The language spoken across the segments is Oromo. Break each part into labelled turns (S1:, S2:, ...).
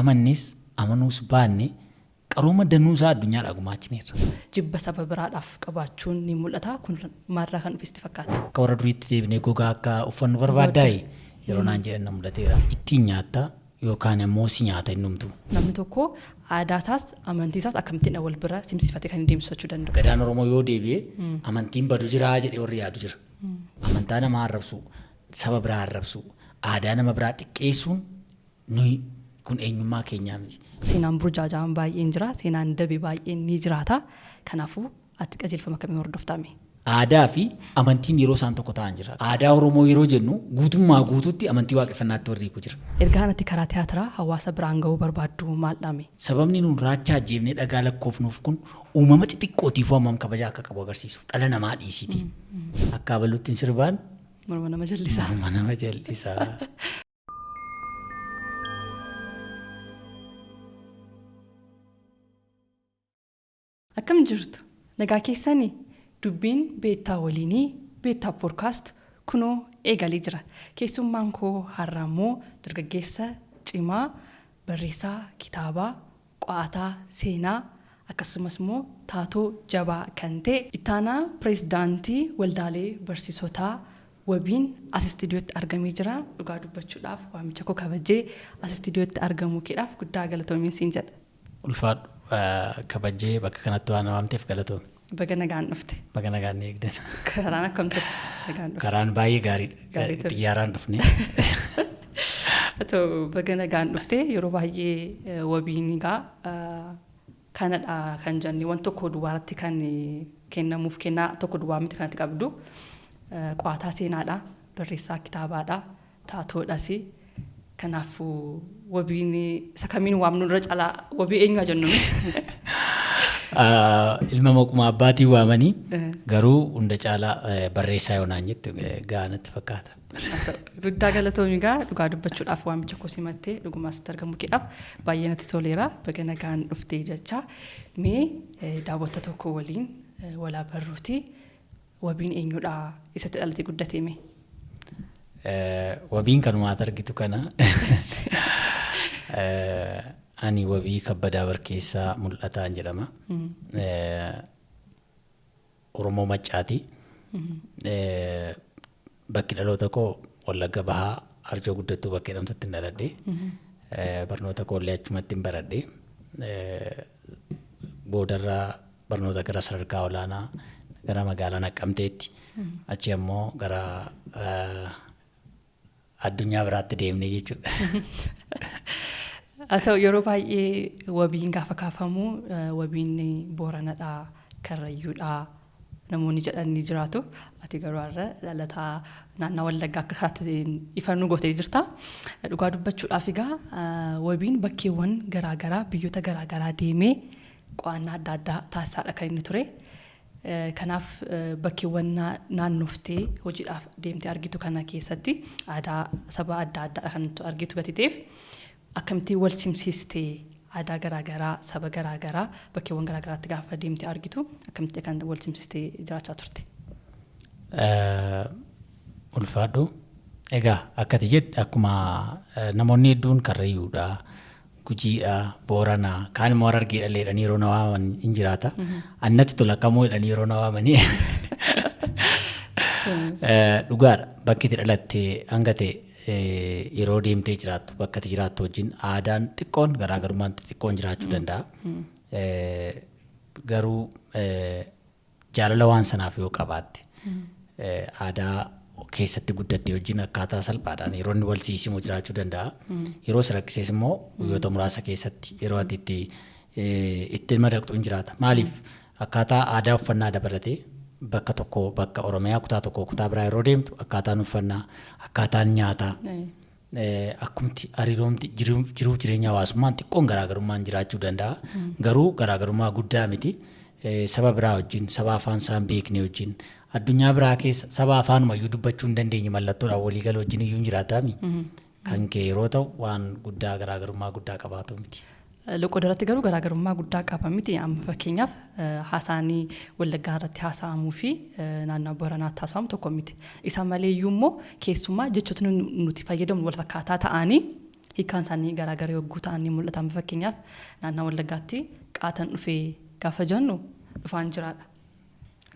S1: amannis amanuus baanne qarooma danuusaa addunyaadhaa gumaachineerra.
S2: Jibba saba biraadhaaf qabaachuun ni mul'ata. Kun maalirraa kan dhufisti fakkaata?
S1: Akka warra duriitti deebinee gogaa akka uffannu barbaaddaa'e yeroo naan jedhan na mudateera. Ittiin nyaattaa yookaan immoo si nyaata innumtu.
S2: Namni tokko aadaasaas amantiisaas akkamittiin wal bira simsifatee kan deemsisachuu danda'u.
S1: Gadaan Oromoo yoo deebi'e amantiin badu jiraa jedhee warri yaadu jira. Amantaa nama arrabsu, saba biraa arrabsu, aadaa nama biraa xiqqeessuun nuyi kun eenyummaa keenyaa miti.
S2: Seenaan burjaajaan baay'een jira, seenaan dabe baay'een ni jiraata. Kanaafuu ati qajeelfama akkamii hordoftame?
S1: Aadaa fi amantiin yeroo isaan tokko ta'an jira. Aadaa Oromoo yeroo jennu guutummaa guutuutti amantii waaqeffannaatti warri jira.
S2: Ergaan ati karaa tiyaatiraa hawaasa biraan ga'uu barbaaddu maal dhaame?
S1: Sababni nuun raachaa ajjeefnee dhagaa lakkoofnuuf kun uumama xixiqqootiif hammam kabajaa akka qabu agarsiisu. Dhala namaa dhiisiti. Akka abaluutti sirbaan
S2: morma nama jallisaa.
S1: Morma nama jallisaa.
S2: Akkam jirtu? Nagaa keessanii? Dubbiin beektaa waliinii beektaa poodkaast kunoo eegalee jira. Keessummaan koo har'a immoo dargaggeessa cimaa, barreessaa kitaabaa, qo'ataa seenaa akkasumas immoo taatoo jabaa kan ta'e ittaanaa pireezidaantii waldaalee barsiisotaa wabiin as istiidiyootti argamee jira. Dhugaa dubbachuudhaaf waamicha koo kabajee as istiidiyootti argamuu keedhaaf guddaa galatoomiin siin jedha.
S1: Ulfaadhu kabajee bakka kanatti waan waamteef galatoomi.
S2: Baga nagaan dhufte.
S1: Baga nagaan eegdan.
S2: Karaan akkam ture? Nagaan dhufte.
S1: Karaan baay'ee gaariidha. Xiyyaaraan dhufne.
S2: Baga nagaan dhufte yeroo baay'ee wabiin egaa kanadha kan jenni waan tokko duwwaatti kan kennamuuf kennaa tokko duwwaa miti kanatti qabdu. Qo'ataa seenaadha, barreessaa kitaabaadha, taatoodhas. Kanaafuu wabiin isa kamiin waamnu irra caalaa wabii eenyu jennuun?
S1: Ilma maquma abbaatii waamanii garuu hunda caalaa barreessaa yoonaan jettu gaanatti fakkaata.
S2: Guddaa galatoomi egaa dhugaa dubbachuudhaaf waamicha koo simattee dhugumaas argamuu keedhaaf baay'ee natti toleera. Baga nagaan dhuftee jecha mee daawwattoota tokko waliin walaa barruuti. Wabiin eenyudha? Isatti dhalatee guddatee mee?
S1: Wabiin kanumaat argitu kana. Ani wabii kabbadaa barkeessaa mul'ataan jedhama. Oromoo Maccaati. Bakki dhaloota koo Wallagga Bahaa Arjoo Guddattuu bakka jedhamtutti hin dhaladhe. Barnoota koollee achumatti hin baradhe. Boodarraa barnoota gara sadarkaa olaanaa gara magaalaa Naqqamteetti. Achi ammoo gara addunyaa biraatti deemnee jechuudha.
S2: Ata'u yeroo baay'ee wabiin gaafa kaafamu wabiin Booranadhaa, Karrayyuudhaa namoonni jedhan ni jiraatu. Ati garuu har'a dhalataa naannoo Wallaggaa akka isaatti ifannuu gootee jirta. Dhugaa dubbachuudhaaf egaa wabiin bakkeewwan garaagaraa biyyoota garaagaraa deemee qo'annaa adda addaa taasisaadha kan inni ture. Kanaaf bakkeewwan naannooftee hojiidhaaf deemtee argitu kana keessatti aadaa saba adda addaa kan argitu gatiteef akkamitti wal simsiistee aadaa garaagaraa saba garaagaraa bakkeewwan garaagaraatti gaafa deemtee argitu akkamitti kan wal simsiistee jiraachaa turte?
S1: Ulfaadhu egaa akkati jedhe akkuma namoonni hedduun Karrayyuudhaa, Gujiidhaa, Booranaa kaan immoo Harargeedha jedhanii yeroo na waaman hin jiraata. Annatti tola kamuu jedhanii yeroo na waamanii dhugaadha bakki itti dhalattee hanga ta'e yeroo deemtee jiraattu bakka itti jiraattu wajjin aadaan xiqqoon garaagarummaan xiqqoon jiraachuu danda'a. Garuu jaalala waan sanaaf yoo qabaatte aadaa keessatti guddattee wajjin akkaataa salphaadhaan yeroo inni wal siisimu jiraachuu danda'a. Yeroo sarakkisees immoo guyyoota muraasa keessatti yeroo ati itti madaqxu hin jiraata. Maaliif akkaataa aadaa uffannaa dabalatee bakka tokko bakka Oromiyaa kutaa tokko kutaa biraa yeroo deemtu akkaataan uffannaa akkaataan nyaataa akkumti hariiroomti jiruuf jireenya hawaasummaan xiqqoon garaagarummaan jiraachuu danda'a. Garuu garaagarummaa guddaa miti. Saba biraa wajjin saba afaan isaan beekne wajjin addunyaa biraa keessa saba afaanumayyuu dubbachuu hin dandeenye mallattoodhaan waliigala wajjin iyyuu hin jiraataami. Kan kee yeroo ta'u waan guddaa garaagarummaa guddaa qabaatu miti.
S2: Loqodarratti garuu garaagarummaa guddaa qaba miti. Amma fakkeenyaaf haasaanii Wallaggaa irratti haasa'amuu fi naannoo Booranaatti haasa'amu tokko miti. Isa malee iyyuu immoo keessumaa jechoota nuti fayyadamnu wal fakkaataa ta'anii hiikaan isaanii garaagaraa yogguu ta'an ni mul'atan. Fakkeenyaaf naannoo Wallaggaatti qaatan dhufee gaafa jennu dhufaan jiraadha.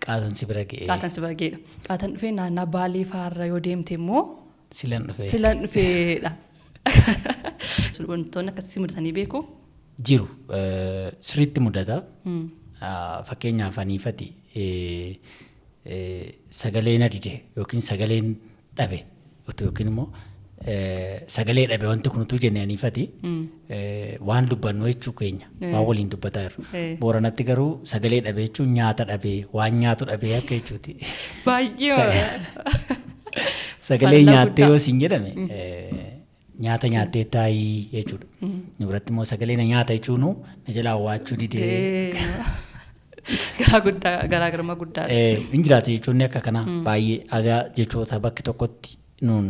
S1: Qaatan si bira ga'ee.
S2: Qaatan si bira ga'eedha. Qaatan dhufee naannoo Baalee fa'aarra yoo deemte immoo
S1: silan dhufee.
S2: Silan dhufeedha. Wantoonni akkasii mudatanii beeku?
S1: Jiru. Sirriitti mudata. Fakkeenyaaf aniifati sagaleen adide yookiin sagaleen dhabe yookiin immoo sagalee dhabe wanti kun utuu jennee aniifati waan dubbannu jechuu keenya waan waliin dubbataa jiru. Booranatti garuu sagalee dhabe jechuun nyaata dhabee waan nyaatu dhabee akka jechuuti.
S2: Baay'ee.
S1: Sagalee nyaattee yoo siin jedhame nyaata nyaattee taa'ii jechuudha. Ni biratti immoo sagalee na nyaata jechuun na jalaa waachuu didee.
S2: Garaagarummaa guddaa.
S1: Hin jiraate jechuun akka kanaa baay'ee agaa jechoota bakki tokkotti nuun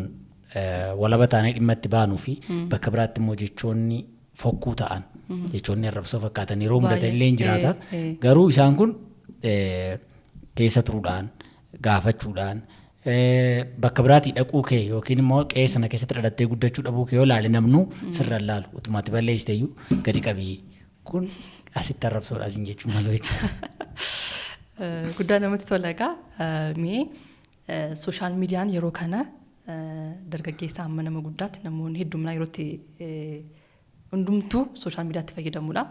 S1: walaba taanee dhimma itti baanuu fi bakka biraatti immoo jechoonni fokkuu ta'an jechoonni arrabsoo fakkaatan yeroo mudatan illee hin jiraata. Garuu isaan kun keessa turuudhaan gaafachuudhaan bakka biraatii dhaquu kee yookiin immoo qe'ee sana keessatti dhalattee guddachuu dhabuu kee yoo ilaale namnu sirra laalu utumaatti balleessiteeyyuu gadi qabii kun asitti arrabsoodhaa siin jechuun malu jechuudha.
S2: Guddaa namatti tola egaa mee sooshaal miidiyaan yeroo kana dargaggeessa amma nama guddaatti namoonni hedduminaan yerootti hundumtuu sooshaal miidiyaatti fayyadamuudha.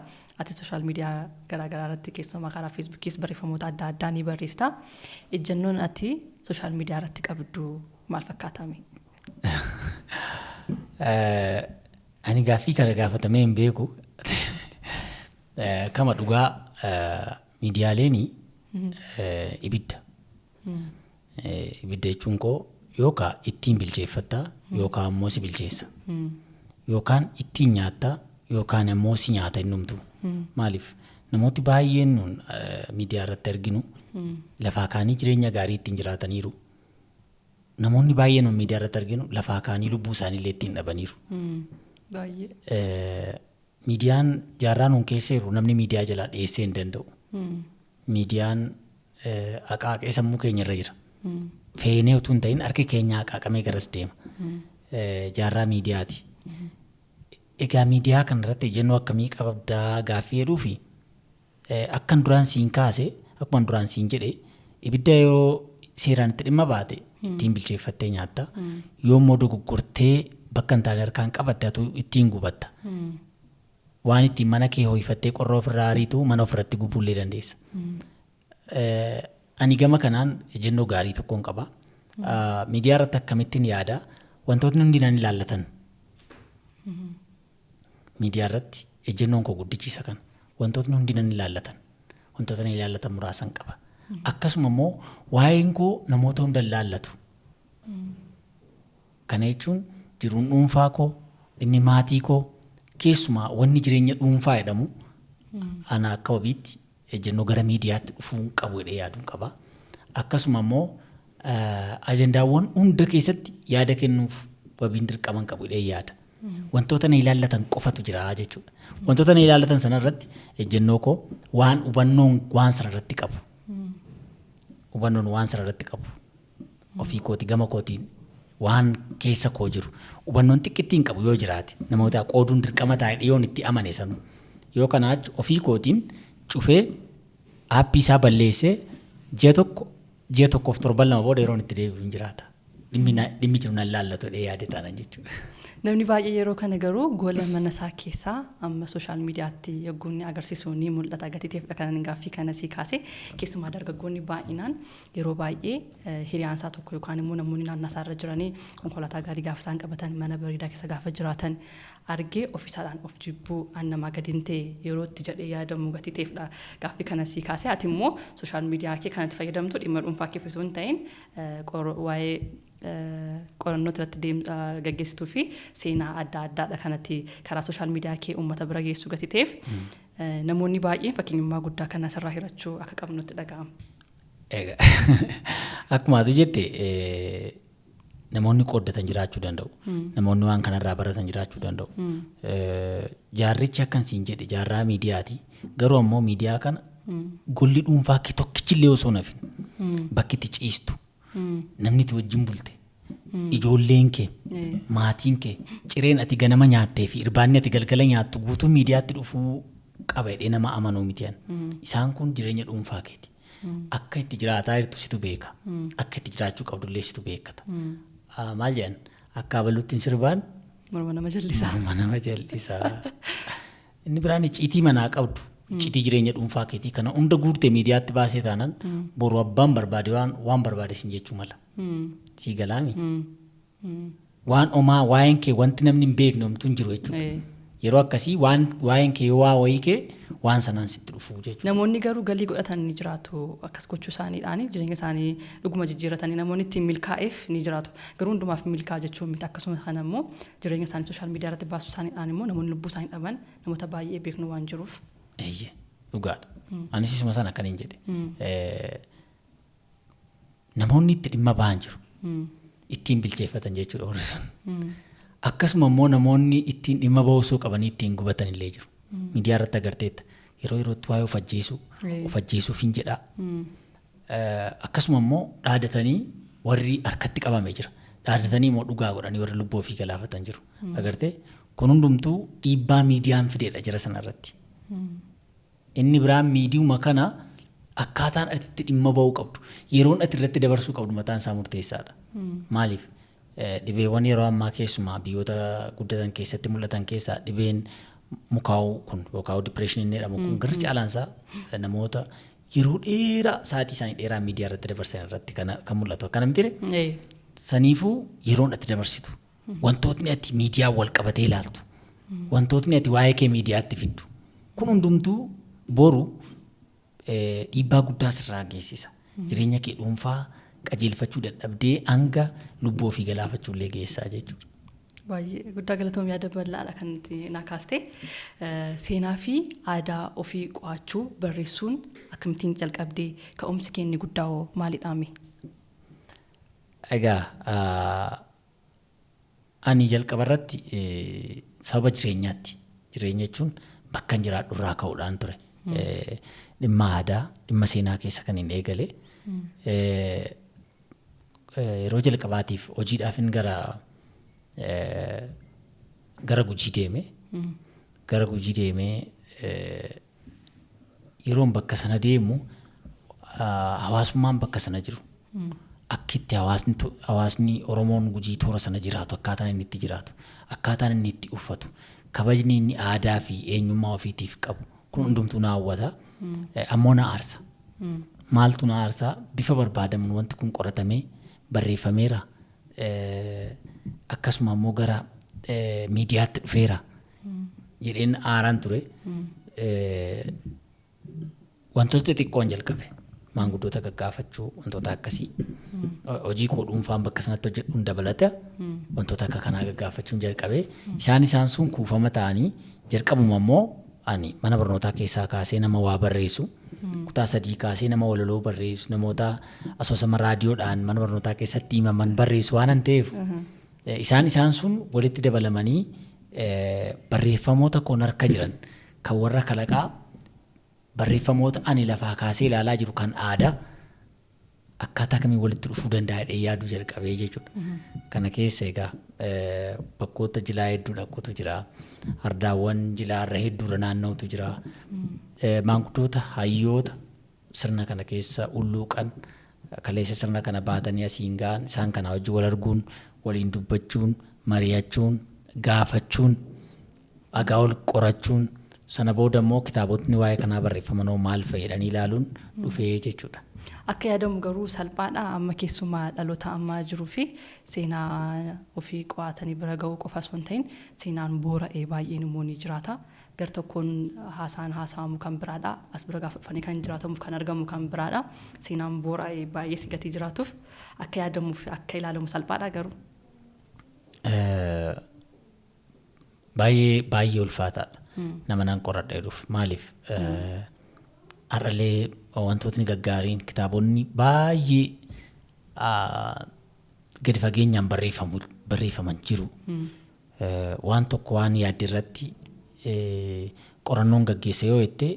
S2: Ati sooshaal miidiyaa garaagaraa irratti keessumaa karaa feesbuukiis barreeffamoota adda addaa ni barreessita. Ejjennoon ati sooshaal miidiyaa irratti qabdu maal fakkaatame?
S1: Ani gaaffii kana gaafatamee hin beeku. Kama dhugaa miidiyaaleen ibidda. Ibidda jechuun koo yookaan ittiin bilcheeffattaa yookaan ammoo si bilcheessa. Yookaan ittiin nyaattaa yookaan ammoo si nyaata innumtu. Maaliif namooti baay'een nuun miidiyaa irratti arginu lafaa kaanii jireenya gaarii ittiin jiraataniiru. Namoonni baay'een nuun miidiyaa irratti arginu lafaa kaanii lubbuu isaaniillee ittiin dhabaniiru. Miidiyaan jaarraa nuun keessa jiru namni miidiyaa jalaa dhiyeessee hin danda'u. Miidiyaan haqaaqee sammuu keenya irra jira. Feenee utuu hin ta'in harki keenya haqaaqamee garas deema. Jaarraa miidiyaati. Egaa miidiyaa kanarratti ejjennoo akkamii qabdaa gaaffii jedhuu fi akkan duraan siin kaase akkuma duraan siin jedhe ibidda yeroo seeraan itti dhimma baate ittiin bilcheeffattee nyaatta. Yoo immoo dogoggortee bakka hin taane harkaan qabatte atu ittiin gubatta. Waan ittiin mana kee ho'ifattee qorra ofirraa ariitu mana ofirratti gubuullee dandeessa. Ani gama kanaan ejjennoo gaarii tokkoon qaba. Miidiyaa irratti akkamittiin yaada wantootni hundi nan ilaallatan. Miidiyaa irratti ejjennoon koo guddichiisa kan wantootni hundi nan ilaallatan. Wantoota nan ilaallatan muraasan qaba. Akkasuma immoo waa'een koo namoota hunda ilaallatu. Kana jechuun jiruun dhuunfaa koo dhimmi maatii koo keessumaa wanni jireenya dhuunfaa jedhamu ana akka wabiitti ejjennoo gara miidiyaatti dhufuu qabu jedhee yaaduun qaba. Akkasuma immoo ajandaawwan hunda keessatti yaada kennuuf wabiin dirqaman qabu jedhee yaada. Wantoota na ilaallatan qofatu jira jechuudha. Wantoota na ilaallatan sanarratti ejjennoo koo waan hubannoon waan sanarratti qabu. Hubannoon waan sanarratti qabu. Ofii kooti gama kootiin waan keessa koo jiru. Hubannoon xiqqittiin qabu yoo jiraate namoota qooduun dirqama taa'ee dhiyoon itti amane sanu. Yoo kanaa ofii kootiin cufee aappii isaa balleessee ji'a tokkoof torban lama booda yeroon itti deebi'u hin jiraata. Dhimmi jiru nan laallatu jedhee yaade taanan jechuudha.
S2: Namni baay'ee yeroo kana garuu gola mana isaa keessaa amma sooshaal miidiyaatti yogguun agarsiisu ni mul'ata gatiteefdha kanan gaaffii kana sii kaase keessumaa dargaggoonni baay'inaan yeroo baay'ee hiriyaan isaa tokko yookaan immoo namoonni naannoo isaa irra jiranii konkolaataa gaarii gaafa isaan qabatan mana bareedaa keessa gaafa jiraatan argee ofiisaadhaan of jibbuu an namaa gadi hin ta'e yeroo itti jedhee yaadamu gatiteefdha gaaffii kana sii kaase ati immoo sooshaal miidiyaa kee kanatti fayyadamtu dhimma dhuunfaa kee osoo hin ta'in waa'ee qorannoo irratti gaggeessituu fi seenaa adda addaadha kanatti karaa sooshaal miidiyaa kee uummata bira geessuu gatiteef namoonni baay'een fakkeenyummaa guddaa kana sirraa hirachuu akka qabnutti dhaga'ama.
S1: Akkuma ati jette namoonni qooddatan jiraachuu danda'u. Namoonni waan kanarraa baratan jiraachuu danda'u. Jaarrichi akkansiin jedhe jaarraa miidiyaati. Garuu ammoo miidiyaa kana golli dhuunfaa kee tokkichillee osoo nafin bakki itti ciistu namni itti wajjin bulte ijoolleen kee maatiin kee cireen ati ganama nyaattee fi irbaanni ati galgala nyaattu guutuu miidiyaatti dhufuu qaba jedhee nama amanuu mitiyan. Isaan kun jireenya dhuunfaa keeti. Akka itti jiraataa jirtu situ beeka. Akka itti jiraachuu qabdullee situ beekata. Maal jedhan akka abaluutti sirbaan
S2: morma nama jallisaa.
S1: Morma nama jallisaa. Inni biraan icciitii manaa qabdu. Icciitii jireenya dhuunfaa keetii kana hunda guurtee miidiyaatti baasee taanaan boru abbaan barbaade waan barbaade sin jechuu mala. Sii galaami. Waan omaa waa'een kee wanti namni hin beekne homtuu hin jiru jechuudha. Yeroo akkasii waa'een kee waa wayii kee waan sanaan sitti dhufu jechuudha.
S2: Namoonni garuu galii godhatan ni jiraatu akkas gochuu isaaniidhaan jireenya isaanii dhuguma jijjiirratanii namoonni ittiin milkaa'eef ni jiraatu. Garuu hundumaaf milkaa jechuun miti akkasuma kana immoo jireenya isaanii sooshaal miidiyaa irratti baasuu isaaniidhaan immoo namoonni lubbuu isaanii dhaban namoota baay'ee beeknu waan jiruuf.
S1: Eeyyee dhugaadha. Anis isuma sana akkaniin jedhe. Namoonni itti dhimma ba'an jiru. Ittiin bilcheeffatan jechuudha warri sun. Akkasuma immoo namoonni ittiin dhimma ba'uu qabanii ittiin gubatan illee jiru. Miidiyaa irratti agarteetta. Yeroo yerootti waa'ee of ajjeesuuf hin jedhaa. Akkasuma immoo dhaadatanii warri harkatti qabamee jira. Dhaadatanii immoo dhugaa godhanii warri lubbuu ofii galaafatan jiru. Agartee kun hundumtuu dhiibbaa miidiyaan fideedha jira sanarratti. Inni biraan miidiyuma kana akkaataan ati dhimma ba'uu qabdu yeroon ati irratti dabarsuu qabdu mataan isaa murteessaadha. Maaliif dhibeewwan yeroo ammaa keessumaa biyyoota guddatan keessatti mul'atan keessaa dhibeen mukaa'uu kun yookaan dipireeshiniin jedhamu kun gara caalaansaa namoota yeroo dheeraa sa'aatii isaanii dheeraa miidiyaa irratti dabarsan irratti kan mul'atu akkana miti. Saniifuu yeroon ati dabarsitu wantootni ati miidiyaa wal qabatee ilaaltu wantootni ati waa'ee kee miidiyaatti fiddu kun hundumtuu boru dhiibbaa guddaa sirraa geessisa. Jireenya kee dhuunfaa qajeelfachuu dadhabdee hanga lubbuu ofii galaafachuu illee geessaa jechuudha.
S2: Baay'ee guddaa galatoomii yaada bal'aadha kan na kaaste. Seenaa fi aadaa ofii qo'achuu barreessuun akkamittiin jalqabdee ka'umsi keenni guddaa maalidhaame?
S1: Egaa ani jalqaba irratti sababa jireenyaatti. Jireenya jechuun bakka jiraadhu irraa ka'uudhaan ture. Dhimma aadaa, dhimma seenaa keessa kan hin eegale. Yeroo jalqabaatiif hojiidhaafin gara Gujii deeme. Gara Gujii deemee yeroon bakka sana deemu hawaasummaan bakka sana jiru. Akkitti hawaasni Oromoon Gujii toora sana jiraatu akkaataan inni itti jiraatu akkaataan inni itti uffatu kabajni inni aadaa fi eenyummaa ofiitiif qabu kun hundumtuu na hawwata. Ammoo na aarsa. Maaltu na aarsaa bifa barbaadamuun wanti kun qoratamee barreeffameera. Akkasuma ammoo gara miidiyaatti dhufeera jedheen aaraan ture. Wantoota xixiqqoon jalqabe maanguddoota gaggaafachuu wantoota akkasii hojii koo dhuunfaan bakka sanatti hojjedhuun dabalata wantoota akka kanaa gaggaafachuun jalqabee isaan sun kuufama ta'anii jalqabuma immoo ani mana barnootaa keessaa kaasee nama waa barreessu kutaa 3 kaasee nama walaloo barreessu namoota asoosama raadiyoodhaan mana barnootaa keessatti himaman barreessu waan ta'eef isaan sun walitti dabalamanii barreeffamoota koon harka jiran kan warra kalaqaa barreeffamoota ani lafaa kaasee ilaalaa jiru kan aadaa akkaataa kamiin walitti dhufuu danda'a yaaduu jalqabee jechuudha. Kana keessa egaa bakkoota jilaa hedduu dhaquutu jira. Ardaawwan jilaarra hedduurra naanna'utu jira. Maanguddoota hayyoota sirna kana keessa ulluuqan kaleessa sirna kana baatanii asiin ga'an isaan kana wajjin wal arguun waliin dubbachuun mari'achuun gaafachuun dhagaa ol qorachuun sana booda immoo kitaabotni waa'ee kanaa barreeffaman maal fayyadanii ilaaluun dhufee jechuudha.
S2: Akka yaadamu garuu salphaadha amma keessumaa dhaloota ammaa jiruu fi seenaa ofii qo'atanii bira ga'uu qofa osoo hin ta'in seenaan boora'ee baay'een immoo ni jiraata. Gar tokkoon haasa'amu kan biraadha. As bira gaafa dhufanii kan jiraatamu kan argamu kan biraadha. Seenaan boora'ee baay'ee si gatii jiraatuuf akka yaadamuu fi akka ilaalamu salphaadha garuu.
S1: Baay'ee ulfaataadha. Nama nan qoradha jedhuuf maaliif har'alee wantootni gaggaariin kitaabonni baay'ee gadi fageenyaan barreeffaman jiru. Waan tokko waan yaadde irratti qorannoon gaggeesse yoo jette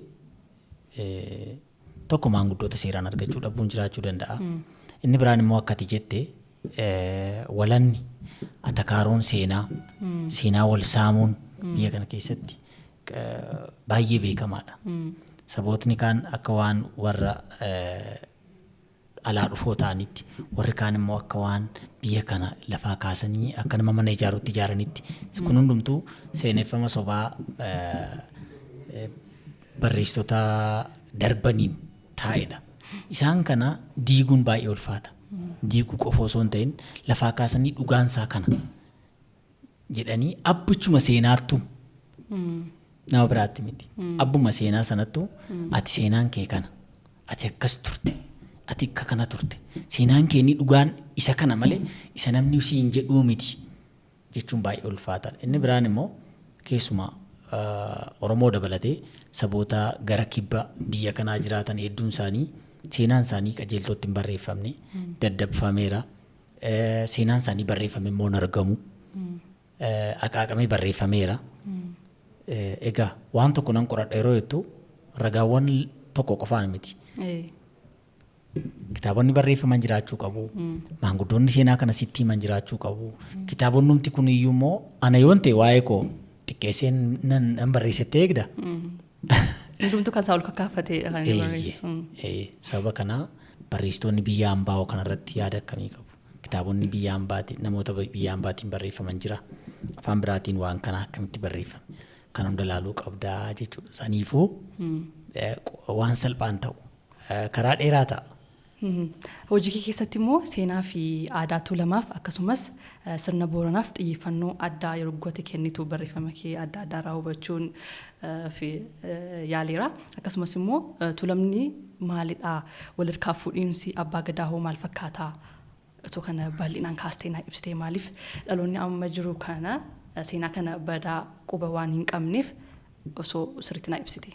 S1: tokko maanguddoota seeraan argachuu dhabuun jiraachuu danda'a. Inni biraan immoo akkati jette walanni atakaaroon seenaa wal saamuun biyya kana keessatti baay'ee beekamaadha. Sabootni kaan akka waan warra alaa dhufoo ta'anitti, warri kaan immoo akka waan biyya kana lafaa kaasanii akka nama mana ijaarutti ijaaranitti. Kun hundumtuu seeneffama sobaa barreessitoota darbaniin taa'edha. Isaan kana diiguun baay'ee ulfaata. Diiguu qofa osoo hin ta'in lafaa kaasanii dhugaansaa kana jedhanii abbichuma seenaattu nama biraatti miti. Abbuma seenaa sanattu ati seenaan kee kana, ati akkas turte, ati akka kana turte, seenaan kee ni dhugaan isa kana malee isa namni siin jedhuu miti jechuun baay'ee ulfaataadha. Inni biraan immoo keessumaa Oromoo dabalatee saboota gara kibba biyya kanaa jiraatan hedduun isaanii seenaan isaanii qajeeltootti hin barreeffamne daddabfameera. Seenaan isaanii barreeffame immoo hin argamu. Aqaaqamee barreeffameera. Egaa waan tokko nan qoradha yeroo jettu ragaawwan tokko qofaan miti. Kitaabonni barreeffaman jiraachuu qabu. Maanguddoonni seenaa kana sitti himan jiraachuu qabu. Kitaabonni numti kun iyyuu immoo ana yoon ta'e waa'ee koo xiqqeessee nan barreessitee eegda.
S2: Hundumtuu kan isaa ol kakkaafateedha kan inni barreessu.
S1: Sababa kanaa barreessitoonni biyya hambaa kanarratti yaada akkamii qabu? Kitaabonni biyya hambaatiin namoota biyya hambaatiin barreeffaman jira. Afaan biraatiin waan kana akkamitti barreeffame? Kan hunda ilaaluu qabdaa jechuudha. Saniifuu waan salphaan ta'u karaa dheeraa ta'a.
S2: Hojii kee keessatti immoo seenaa fi aadaa tuulamaaf akkasumas sirna booranaaf xiyyeeffannoo addaa yeroo gooti kennitu barreeffama kee adda addaa hubachuun fi yaaleera. Akkasumas immoo tuulamni maalidha? Walirkaa fuudhiinsi abbaa gadaa hoo maal fakkaataa? Otoo kana bal'inaan kaastee naa ibsitee maaliif dhaloonni amma jiru kana seenaa kana badaa quba waan hin qabneef osoo sirriitti naa ibsite.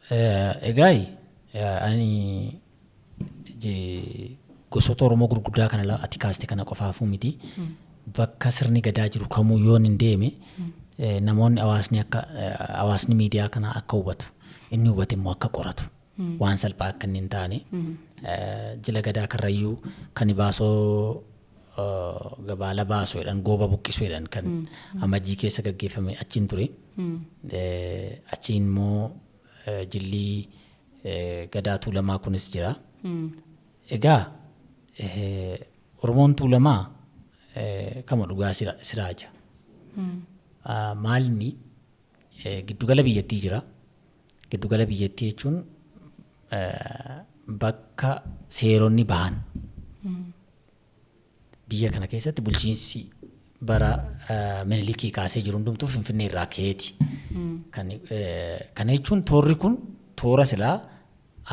S1: Egaa ani gosoota Oromoo gurguddaa kana ati kaaste kana qofaafuu miti. Bakka sirni gadaa jiru kamuu yoon hin deeme namoonni hawaasni miidiyaa kana akka hubatu, inni hubate immoo akka qoratu waan salphaa akka inni hin taane jila gadaa karrayyuu kan baasoo gabaala baasoo jedhan gooba buqqisuu jedhan kan amajjii keessa gaggeeffame achiin ture. Achiin immoo jilli gadaa tuulamaa kunis jira. Egaa Oromoon tuulamaa kama dhugaa siraaja. Maalni giddugala biyyattii jira. Giddugala biyyattii jechuun bakka seeronni bahan. Biyya kana keessatti bulchiinsi bara Minilikii kaasee jiru hundumtuu Finfinnee irraa ka'eeti. Kana jechuun toorri kun toora silaa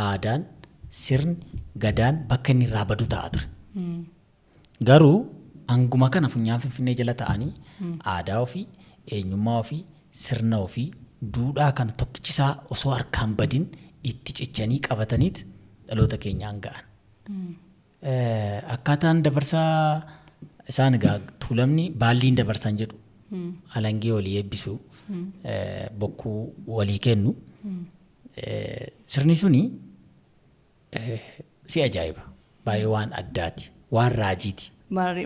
S1: aadaan sirni gadaan bakka inni irraa badu ta'a ture. Garuu hanguma kana funyaan Finfinnee jala ta'anii aadaa ofii, eenyummaa ofii, sirna ofii, duudhaa kana tokkichisaa osoo harkaan badin itti cichanii qabataniit dhaloota keenyaan ga'an. Akkaataan dabarsaa isaan egaa tuulamni baalliin dabarsan jedhu alangee walii eebbisu bokkuu walii kennu sirni suni si ajaa'iba baay'ee waan addaati waan raajiiti.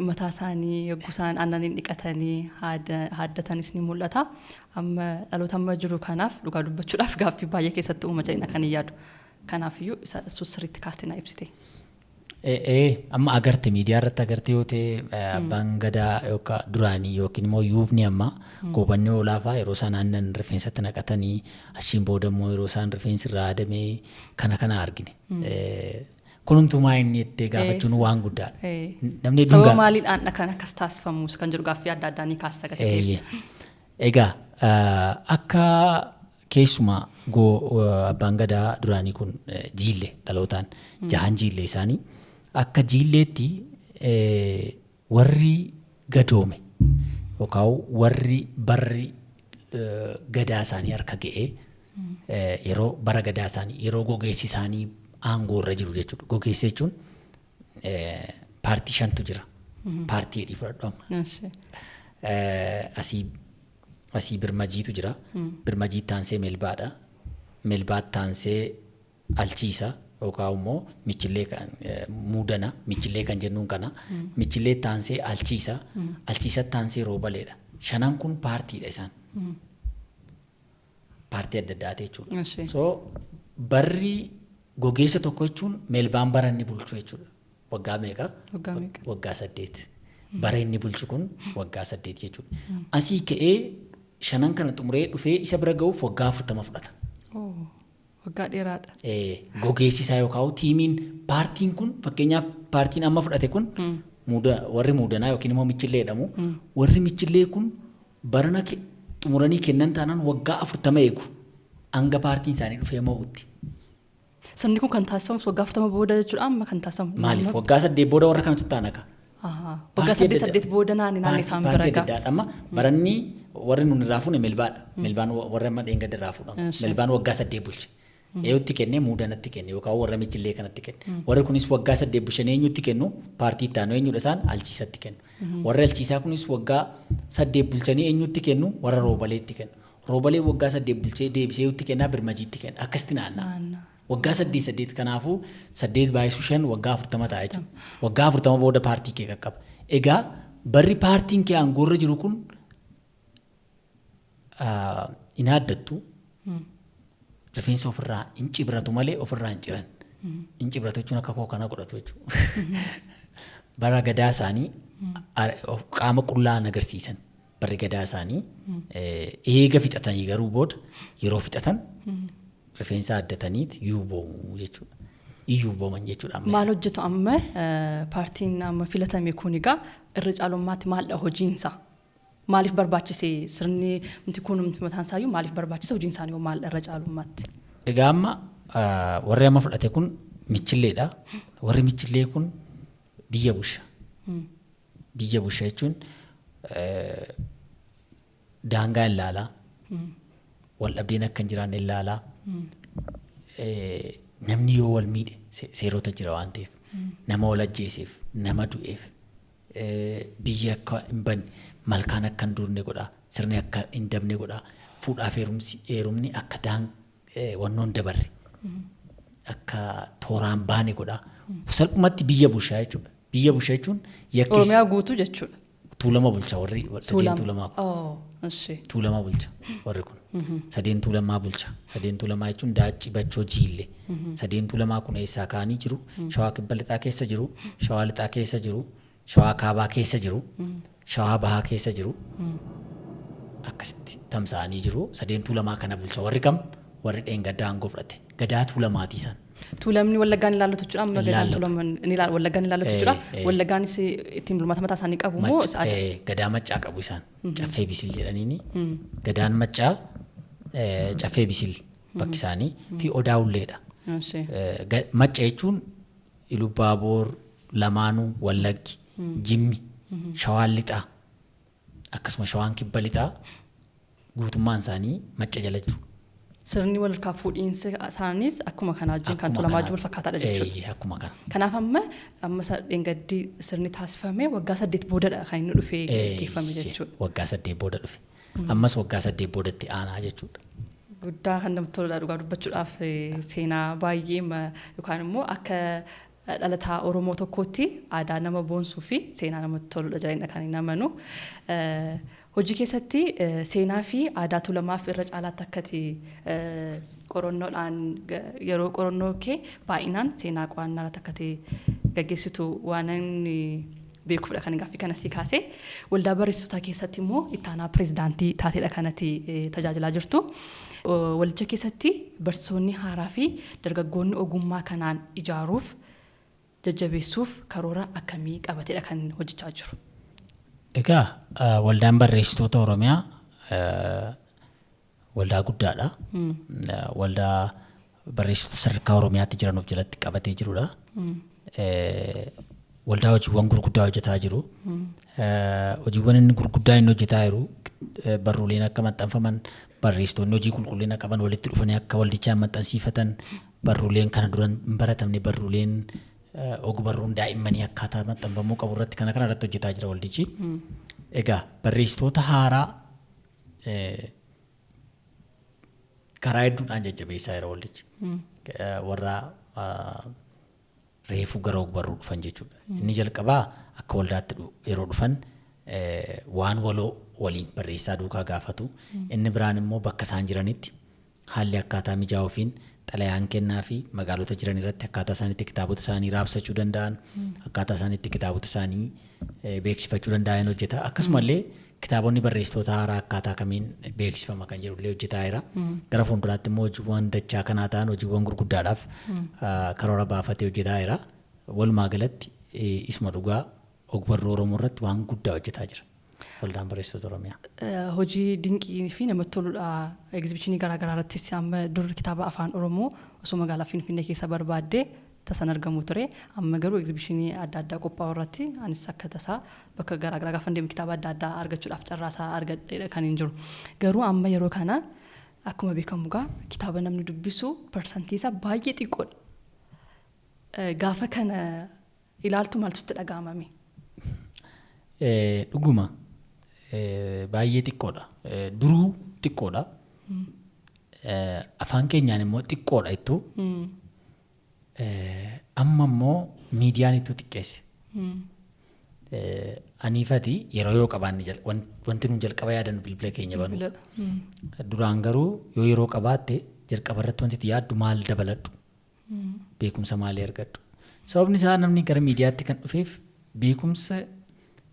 S2: Mataa isaanii yogguu isaan aannaniin dhiqatanii haaddatanis ni mul'ata. Amma dhaloota amma jiru kanaaf dhugaa dubbachuudhaaf gaaffii baay'ee keessatti uuma jedhina kan yaadu. Kanaafiyyuu isa sirriitti kaastee naa ibsite.
S1: Amma agarte miidiyaa irratti agarte yoo ta'e abbaan gadaa yookaan duraanii yookiin immoo yuubni amma goobannee olaafaa yeroo isaan aannan rifeensatti naqatanii achiin booda immoo yeroo isaan rifeensi irraa haadamee kana argine. Kunumtumaa inni itti gaafachuun waan guddaadha. Namni
S2: sababa maaliin aanna kan akkas taasifamus kan jiru gaaffii adda addaa ni kaasa gateef.
S1: Egaa akka keessumaa abbaan gadaa duraanii kun jiillee dhalootaan jahan jiillee isaanii akka jiilleetti warri gadoome yookaan warri barri gadaa isaanii harka ga'ee yeroo bara gadaa isaanii yeroo gogeessi isaanii aangoo irra jiru jechuudha. Gogeessi jechuun paartii shantu jira. Paartii jedhii fudhadhu amma. Asii birmajiitu jira. Birmajiit taansee melbaadha. Melbaat taansee alchiisa. yookaan immoo michillee kan muudana michillee kan jennuun kana michillee taansee alchiisa taansee roobaleedha. Shanan kun paartiidha isaan. Paartii adda addaati jechuudha. So barri gogeessa tokko jechuun meelbaan bara inni bulchu jechuudha. Waggaa meeqa? Waggaa 8. Bara inni bulchu kun waggaa 8 jechuudha. Asii ka'ee shanan kana xumuree dhufee isa bira ga'uuf waggaa 40 fudhata.
S2: Waggaa dheeraadha.
S1: Gogeessi isaa yookaan tiimiin paartiin kun fakkeenyaaf paartiin amma fudhate kun warri muudanaa yookiin immoo michillee jedhamu. Warri michillee kun barana xumuranii kennan taanaan waggaa 40 eegu hanga paartiin isaanii dhufee mo'utti.
S2: Sirni kun kan taasifamu waggaa 40 booda jechuudha amma kan taasifamu.
S1: Maaliif waggaa 8 booda warra kanatu taanaka?
S2: Waggaa 8 booda naannoo isaan bira ga'a.
S1: Amma baranni warri nun irraa fuune Melbaan. Melbaan warra amma dheengadda irraa fuudhamu. Melbaan waggaa 8 bulche. Eeyyutti kennee muudanatti kenne yookaan warra michillee kanatti kenne. Warri kunis waggaa 8 bulchanii eenyutti kennu paartii itti aanu eenyudha isaan alchiisatti kennu. Warra alchiisaa kunis waggaa 8 bulchanii eenyutti kennu warra roobaleetti kennu. Roobalee waggaa 8 bulchee deebisee itti kennaa birmajiitti kenna. Akkasitti naanna'a. Waggaa 8 kanaafuu 8 baay'isu 5 waggaa 40 ta'a jechuudha. Waggaa 40 booda paartii kee qaqqaba. Egaa barri paartiin kee aangoorra jiru kun hin addattu. Rifeensa ofirraa hin cibratu malee ofirraa hin ciran. Hin cibratu jechuun akka koo kana godhatu jechuudha. Bara gadaa isaanii qaama qullaa agarsiisan. Barri gadaa isaanii eega fixatanii garuu booda yeroo fixatan rifeensa addataniit yuuboomu jechuudha. Yuubooman jechuudha.
S2: Maal hojjetu amma paartiin amma filatame kun egaa irra caalummaatti maaldha hojiinsa? Maaliif barbaachisee sirni nuti kun mataan isaayyuu maaliif barbaachisa hojiin isaanii maal irra caalummaatti?
S1: Egaa amma warri amma fudhate kun michilleedha. Warri michillee kun biyya busha. Biyya busha jechuun daangaa ilaalaa. Wal dhabdeen akka hin jiraanne ilaalaa. Namni yoo wal miidhe seerota jira waan ta'eef nama wal ajjeeseef nama du'eef biyya akka hin banne malkaan akka hin duurne godhaa sirni akka hin dabne godhaa fuudhaaf heerumni akka wannoon dabarre akka tooraan baane godhaa salphumatti biyya bushaa jechuudha. Biyya bushaa jechuun
S2: Oromiyaa guutuu jechuudha.
S1: Tuulama bulcha warri sadeen tuulamaa tuulama bulcha warri kun sadeen tuulamaa bulcha sadeen tuulamaa jechuun daacci bachoo jiille sadeen tuulamaa kun eessaa kaanii jiru shawaa kibba lixaa keessa jiru shawaa lixaa keessa jiru shawaa kaabaa keessa jiru shawaa bahaa keessa jiru akkasitti tamsa'anii jiru sadeen tuulamaa kana bulcha warri kam warri dheengaddaa aangoo fudhate gadaa tuulamaatii isaan.
S2: Tuulamni wallaggaan ilaalatu jechuudha amma gadaan tuulaman wallaggaan ilaalatu jechuudha wallaggaanis ittiin bulmaata mataa isaanii qabu moo
S1: gadaa maccaa qabu isaan caffee bisil jedhaniini gadaan maccaa caffee bisil bakki isaanii fi odaa ulleedha. Macca jechuun Ilubaaboor lamaanuu wallaggi jimmi shawaan lixaa akkasuma shawaan kibba lixaa guutummaan isaanii macca jala jiru.
S2: Sirni walirraa fuudhiinsa isaaniis akkuma kana wajjin kan tuulamaa jiru fakkaataadha jechuudha.
S1: Akkuma kana.
S2: Kanaaf amma dheengaddi sirni taasifame waggaa 8 boodadha kan inni dhufee geeffame jechuudha.
S1: Waggaa 8 booda dhufe. Ammas waggaa 8 boodatti aanaa jechuudha.
S2: Guddaa kan namatti toludha dhugaa dubbachuudhaaf seenaa baay'ee yookaan immoo akka dhalataa Oromoo tokkootti aadaa nama boonsuu fi seenaa namatti toludha jedhanii kan hin amanu. Hojii keessatti seenaa fi aadaa tuulamaaf irra caalaatti akkati qorannoodhaan yeroo qorannoo kee baay'inaan seenaa qo'annaa irratti akkati gaggeessitu waan inni beekuufidha kan gaaffii kanasii kaasee waldaa barreessitotaa keessatti immoo ittaanaa pirezidaantii taateedha kanatti tajaajilaa jirtu. Waldicha keessatti barsiisonni haaraa fi dargaggoonni ogummaa kanaan ijaaruuf jajjabeessuuf karoora akkamii qabateedha kan hojjechaa jiru?
S1: Egaa waldaan barreessitoota Oromiyaa waldaa guddaadha. Waldaa barreessitoota sadarkaa Oromiyaatti jiran of jalatti qabatee jirudha. Waldaa hojiiwwan gurguddaa hojjetaa jiru. Hojiiwwan inni gurguddaa inni hojjetaa jiru barruuleen akka maxxanfaman barreessitoonni hojii qulqullina qaban walitti dhufanii akka waldichaan maxxansiifatan barruuleen kana dura hin baratamne barruuleen ogbarruun daa'immanii akkaataa maxxanfamuu qabu irratti kana irratti hojjetaa jira waldichi. Egaa barreessitoota haaraa karaa hedduudhaan jajjabeessaa jira waldichi. Warra reefuu gara ogbarruu dhufan jechuudha. Inni jalqabaa akka waldaatti yeroo dhufan waan waloo waliin barreessaa duukaa gaafatu. Inni biraan immoo bakka isaan jiranitti haalli akkaataa mijaa'uu fi xalayaan kennaa fi magaalota jiran irratti akkaataa isaaniitti kitaabota isaanii raabsachuu danda'an, akkaataa isaaniitti kitaabota isaanii beeksifachuu danda'an hojjeta. Akkasumallee kitaabonni barreessitoota haaraa akkaataa kamiin beeksifama kan jedhullee hojjetaa jira. Gara fuulduraatti immoo hojiiwwan dachaa kanaa ta'an hojiiwwan gurguddaadhaaf karoora baafatee hojjetaa jira. Walumaa galatti isma dhugaa ogbarruu Oromoo irratti waan guddaa hojjetaa jira. Waldaan barreessitoota Oromiyaa.
S2: Hojii dinqii fi namatti toludha. Egzibishinii garaagaraa irratti amma dur kitaaba afaan Oromoo osoo magaalaa Finfinnee keessa barbaaddee tasan argamu ture. Amma garuu egzibishinii adda addaa qophaa'u irratti anis akka tasaa bakka garaagaraa gaafa deemu kitaaba adda addaa argachuudhaaf carraasaa argadheedha kan hin jiru. Garuu amma yeroo kana akkuma beekamu gaa kitaaba namni dubbisu parsantii isaa baay'ee xiqqoodha. Gaafa kana ilaaltu maaltu sitti dhaga'amame?
S1: Dhuguma baay'ee xiqqoodha. Duruu xiqqoodha. Afaan keenyaan immoo xiqqoodha ittuu. Amma immoo miidiyaan ittuu xiqqeesse. Aniifati yeroo yoo qabaanne wanti nuyi jalqaba yaadannu bilbila keenya banu. Duraan garuu yoo yeroo qabaatte jalqaba irratti wanti itti yaaddu maal dabaladhu? Beekumsa maalii argadhu? Sababni isaa namni gara miidiyaatti kan dhufeef beekumsa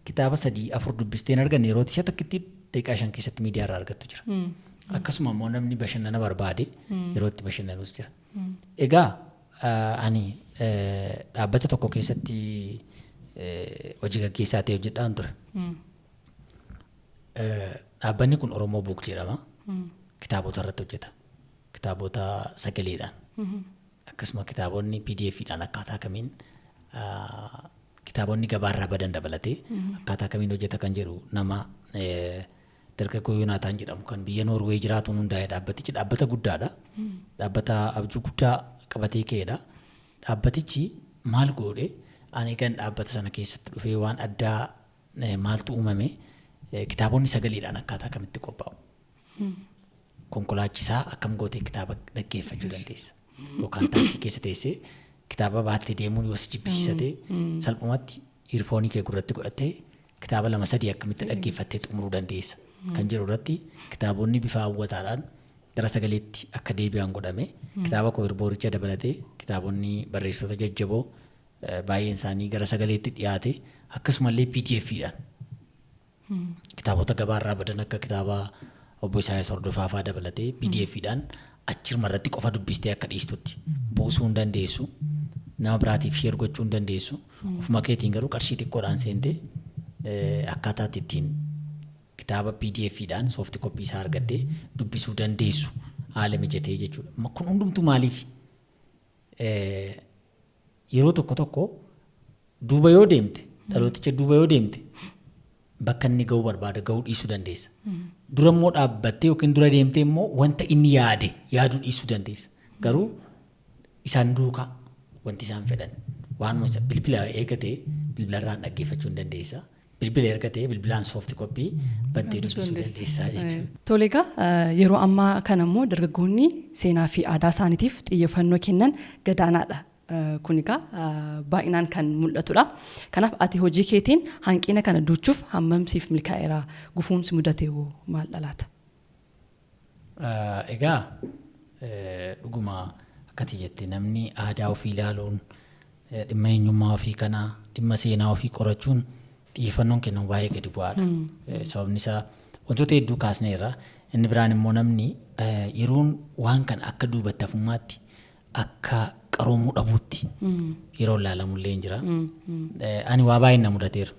S1: kitaaba 3-4 dubbisteen arganne yeroo isa takkitti daqiiqaa 5 keessatti miidiyaa irraa argattu jira. Akkasuma immoo namni bashannana barbaade yeroo itti bashannanus jira. Egaa ani dhaabbata tokko keessatti hojii gaggeessaa ta'e hojjedhaan ture. Dhaabbanni kun Oromoo Buuk jedhama. Kitaabota irratti hojjeta. Kitaabota sagaleedhaan. Akkasuma kitaabonni PDF'dhaan akkaataa kamiin kitaabonni gabaarraa badan dabalatee akkaataa kamiin hojjeta kan jedhu nama dargaggoo Yoonaataan jedhamu kan biyya Noorwee jiraatuun hundaa'e dhaabbatichi dhaabbata guddaadha. Dhaabbata abjuu guddaa qabatee ka'edha. Dhaabbatichi maal godhe ani kan dhaabbata sana keessatti dhufee waan addaa maaltu uumame kitaabonni sagaleedhaan akkaataa kamitti qophaa'u. Konkolaachisaa akkam gootee kitaaba dhaggeeffachuu dandeessa. Yookaan taaksii keessa teessee kitaaba baattee deemuun yoo si jibbisiisate salphumatti iirfoonii kee gurratti godhattee kitaaba 2-3 akkamitti dhaggeeffattee xumuruu dandeessa kan jedhu irratti kitaabonni bifa hawwataadhaan gara sagaleetti akka deebi'an godhame kitaaba Koorbooricha dabalatee kitaabonni barreessitoota jajjaboo baay'een isaanii gara sagaleetti dhiyaate akkasumallee PDF'dhaan kitaabota gabaarraa badan akka kitaaba obbo Isaayyaas Hordofaafaa dabalatee PDF'dhaan achirma irratti qofa dubbistee akka dhiistutti buusuu hin dandeessu. Nama biraatiif sheer gochuu hin dandeessu. Ofuma keetiin garuu qarshii xiqqoodhaan seentee akkaataa ittiin kitaaba PDF'dhaan soofti koppii isaa argattee dubbisuu dandeessu haala mijatee jechuudha. Kun hundumtuu maaliif? Yeroo tokko duuba yoo deemte dhalooticha duuba yoo deemte bakka inni ga'uu barbaada ga'uu dhiisuu dandeessa. Dura immoo dhaabbattee yookiin dura deemtee immoo wanta inni yaaduu dhiisuu dandeessa. Garuu isaan duukaa wanti isaan fedhan waan bilbila eegatee bilbilarraan dhaggeeffachuu hin dandeessa. Bilbila ergatee bilbilaan soofti koppii bantee dubbisuu dandeessaa jechuudha.
S2: Tole egaa yeroo ammaa kana immoo dargaggoonni seenaa fi aadaa isaaniitiif xiyyeeffannoo kennan gadaanaadha. Kun egaa baay'inaan kan mul'atudha. Kanaaf ati hojii keetiin hanqina kana duuchuuf hammamsiif milkaa'eera gufuunsi mudate maal dhalaata?
S1: Egaa dhuguma akkati jette namni aadaa ofii ilaaluun dhimma eenyummaa ofii kanaa dhimma seenaa ofii qorachuun xiyyeeffannoon kennamu baay'ee gadi bu'aadha. Sababni isaa wantoota hedduu kaasneerra inni biraan immoo namni yeroon waan kan akka duubatti hafummaatti akka qaroomuu dhabuutti yeroo ilaalamullee hin jira. Ani waa baay'ee na mudateera.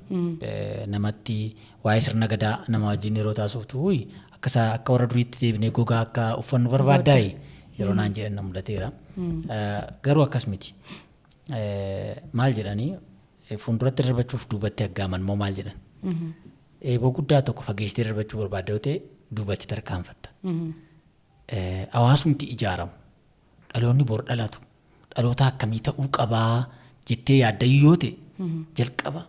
S1: Namatti waa'ee sirna gadaa nama wajjin yeroo taasiftu akka warra duriitti deebinee gogaa akka uffannu barbaaddaa'e yeroo naan jedhan na mudateera. Garuu akkas miti. Maal jedhanii fuulduratti darbachuuf duubatti aggaaman moo maal jedhan? Eeboo guddaa tokko fageessitee darbachuu barbaadda yoo ta'e duubatti tarkaanfatta. Hawaasumti ijaaramu. Dhaloonni bor dhalatu. Dhaloota akkamii ta'uu qabaa jettee yaaddayyuu yoo ta'e jalqaba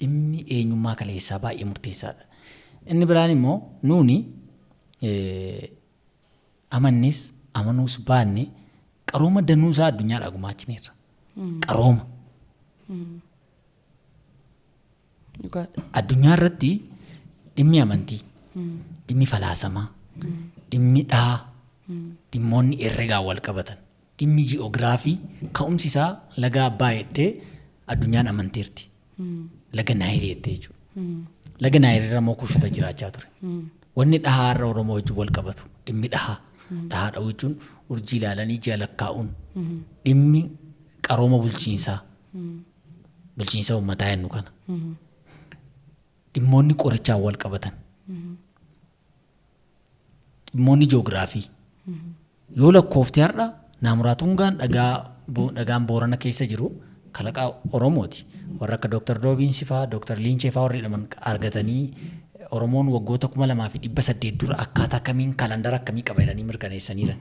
S1: dhimmi eenyummaa kaleessaa baay'ee murteessaadha. Inni biraan immoo nuuni amannis amanuus baanne qarooma danuusaa addunyaadhaa gumaachineerra. Qarooma. Addunyaa irratti dhimmi amantii, dhimmi falaasamaa, dhimmi dhahaa, dhimmoonni herregaan wal qabatan, dhimmi ji'oogiraafii ka'umsi isaa laga Abbaa jettee addunyaan amanteerti. Laga Naayil jettee jechuudha. Laga Naayil irra immoo kuushota jiraachaa ture. Wanni dhahaa irra Oromoo wajjin wal qabatu dhimmi dhahaa. Dhahaa dha'uu jechuun urjii ilaalanii ji'a lakkaa'uun dhimmi qarooma bulchiinsaa. Bulchiinsa uummataa jennu kana. Dhimmoonni qorichaan wal qabatan. Dhimmoonni ji'oogiraafii. Yoo lakkoofte har'a Naamuraatungaan dhagaan Boorana keessa jiru kalaqaa Oromooti. Warra akka Dr. Doobiinsi fa'aa, Dr. Liinchee fa'aa warri jedhaman argatanii Oromoon waggoota 2800 dura akkaataa akkamiin kalandara akkamii qaba jedhanii mirkaneessaniiran.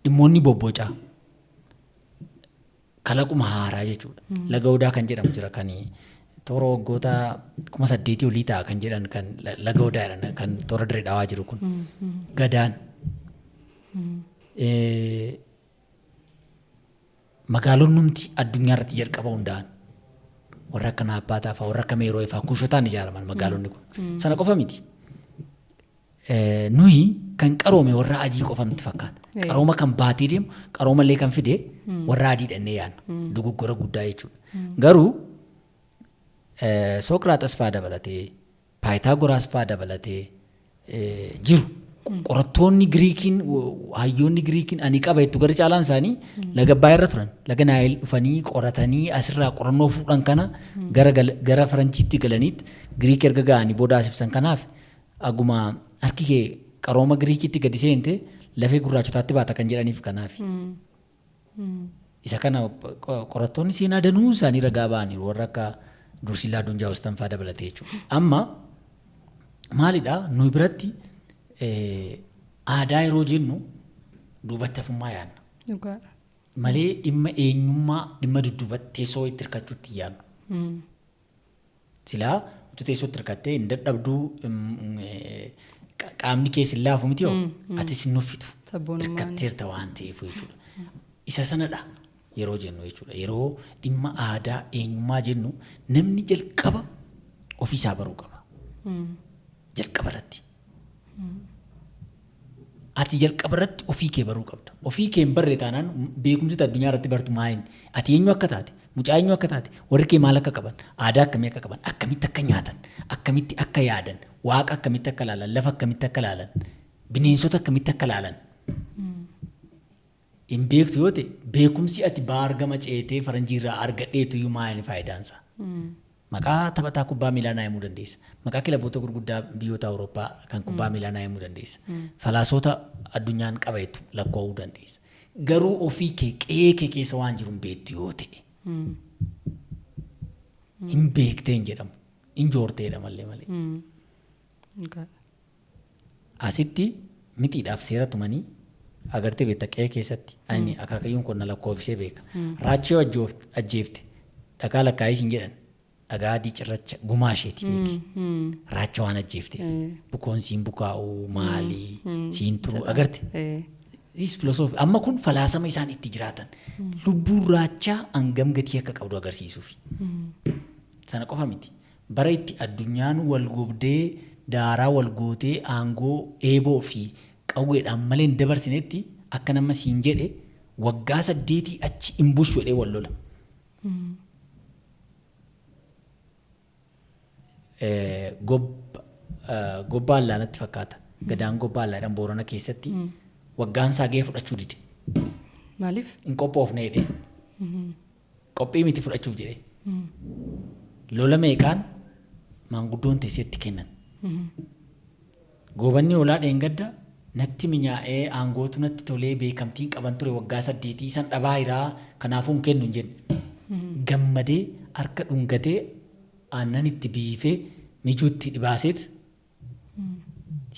S1: Dhimmoonni bobbocaa. Kalaquma haaraa jechuudha. Laga Odaa kan jedhamu jira kan toora waggoota 8,000 olii ta'a kan jedhan kan laga Odaa jedhan kan toora dirree dhawaa jiru kun. Gadaan. Magaalonni numti addunyaa irratti jalqaba hundaa'an. Warra akka Naabbaataa fa'aa, warra akka Meeroo fa'aa kuushotaan ijaaraman magaalonni kun. Sana qofa miti. Nuyi kan qaroome warra adii qofa nutti fakkaata. Qarooma kan baatee deemu, qarooma illee kan fide warra adii dhannee yaadna. Dogoggora guddaa jechuudha. Garuu Sookiraaxas fa'aa dabalatee, Paayitaagoraas fa'aa dabalatee jiru. Qorattoonni Giriikiin, hayyoonni Giriikiin ani qaba jettu gara caalaan isaanii laga Abbaay irra turan. Laga Naayil dhufanii qoratanii asirraa qorannoo fuudhan kana gara Faranjiitti galaniitti Giriik erga ga'anii booda asibsan kanaaf aguma harki kee qarooma Giriikitti gadi seente lafee gurraachotaatti baata kan jedhaniif kanaaf. Isa kana qorattoonni seenaa danuu isaanii ragaa ba'aniiru warra akka Dursiillaa Dunjaawustan fa'aa dabalatee jechuudha. Amma maalidhaa nuyi biratti aadaa yeroo jennu duubatti hafummaa yaadna. Malee dhimma eenyummaa dhimma dudduubatti teessoo itti hirkachuutti yaadnu. Silaa utuu teessoo itti hirkattee hin dadhabduu qaamni keessa hin laafu miti yoo atis hin nuffitu hirkatteerta waan ta'eef jechuudha. Isa sanadha yeroo jennu jechuudha. Yeroo dhimma aadaa eenyummaa jennu namni jalqaba ofiisaa baruu qaba. Jalqaba irratti. Ati jalqaba irratti ofii kee baruu qabda. Ofii kee hin barree taanaan beekumsi addunyaa irratti bartu maayini. Ati eenyu akka taate, mucaa eenyu akka taate, warri kee maal akka qaban, aadaa akkamii akka qaban, akkamitti akka nyaatan, akkamitti akka yaadan, waaqa akkamitti akka ilaalan, lafa akkamitti akka ilaalan, bineensota akkamitti akka ilaalan. Hin beektu yoo ta'e beekumsi ati baargama ceetee faranjii irraa argadheetu iyyuu maayini faayidaansa. Maqaa taphataa kubbaa miilaa naa himuu dandeessa. Maqaa kilaboota gurguddaa biyyoota Awurooppaa kan kubbaa miilaa naa himuu dandeessa. Falaasota addunyaan qabeetu lakkoofuu dandeessa. Garuu ofii kee qe'ee kee keessa waan jiru hin beektu yoo ta'e. Hin beektee hin jedhamu. Hin joorteedha malee. Asitti mitiidhaaf seera tumanii agartee beekta qe'ee keessatti ani akaakayyuun kun na lakkoofisee beeka. Raachii ajjeefte dhagaa lakkaa'is hin jedhan. Dhagaa adii cirracha gumaa isheeti beeki. Raacha waan ajjeefteef. Bukoon siin bukaa'uu maalii siin turuu agarte. Filosoofii amma kun falaasama isaan itti jiraatan. Lubbuun raachaa hangam gatii akka qabdu agarsiisuufi. Sana qofa miti. Bara itti addunyaan wal gobdee daaraa wal gootee aangoo eeboo fi qawweedhaan malee hin dabarsinetti akka nama siin jedhe waggaa 8 achi hin bushu jedhee wal lola. Gobbaa allaanatti fakkaata. Gadaan gobbaa allaadhaan Boorana keessatti waggaan isaa gahee fudhachuu dide.
S2: Maaliif?
S1: Hin qophoofne jedhee. Qophii miti fudhachuuf jedhee. Lola meeqaan maanguddoon teesseetti kennan. Goobanni hoolaa dheengadda natti minyaa'ee aangootu natti tolee beekamtiin qaban ture waggaa 8 san dhabaa hiraa kanaafuu hin kennu hin jenne. Gammadee harka dhungatee aannan itti biifee mijuutti dhibaaseet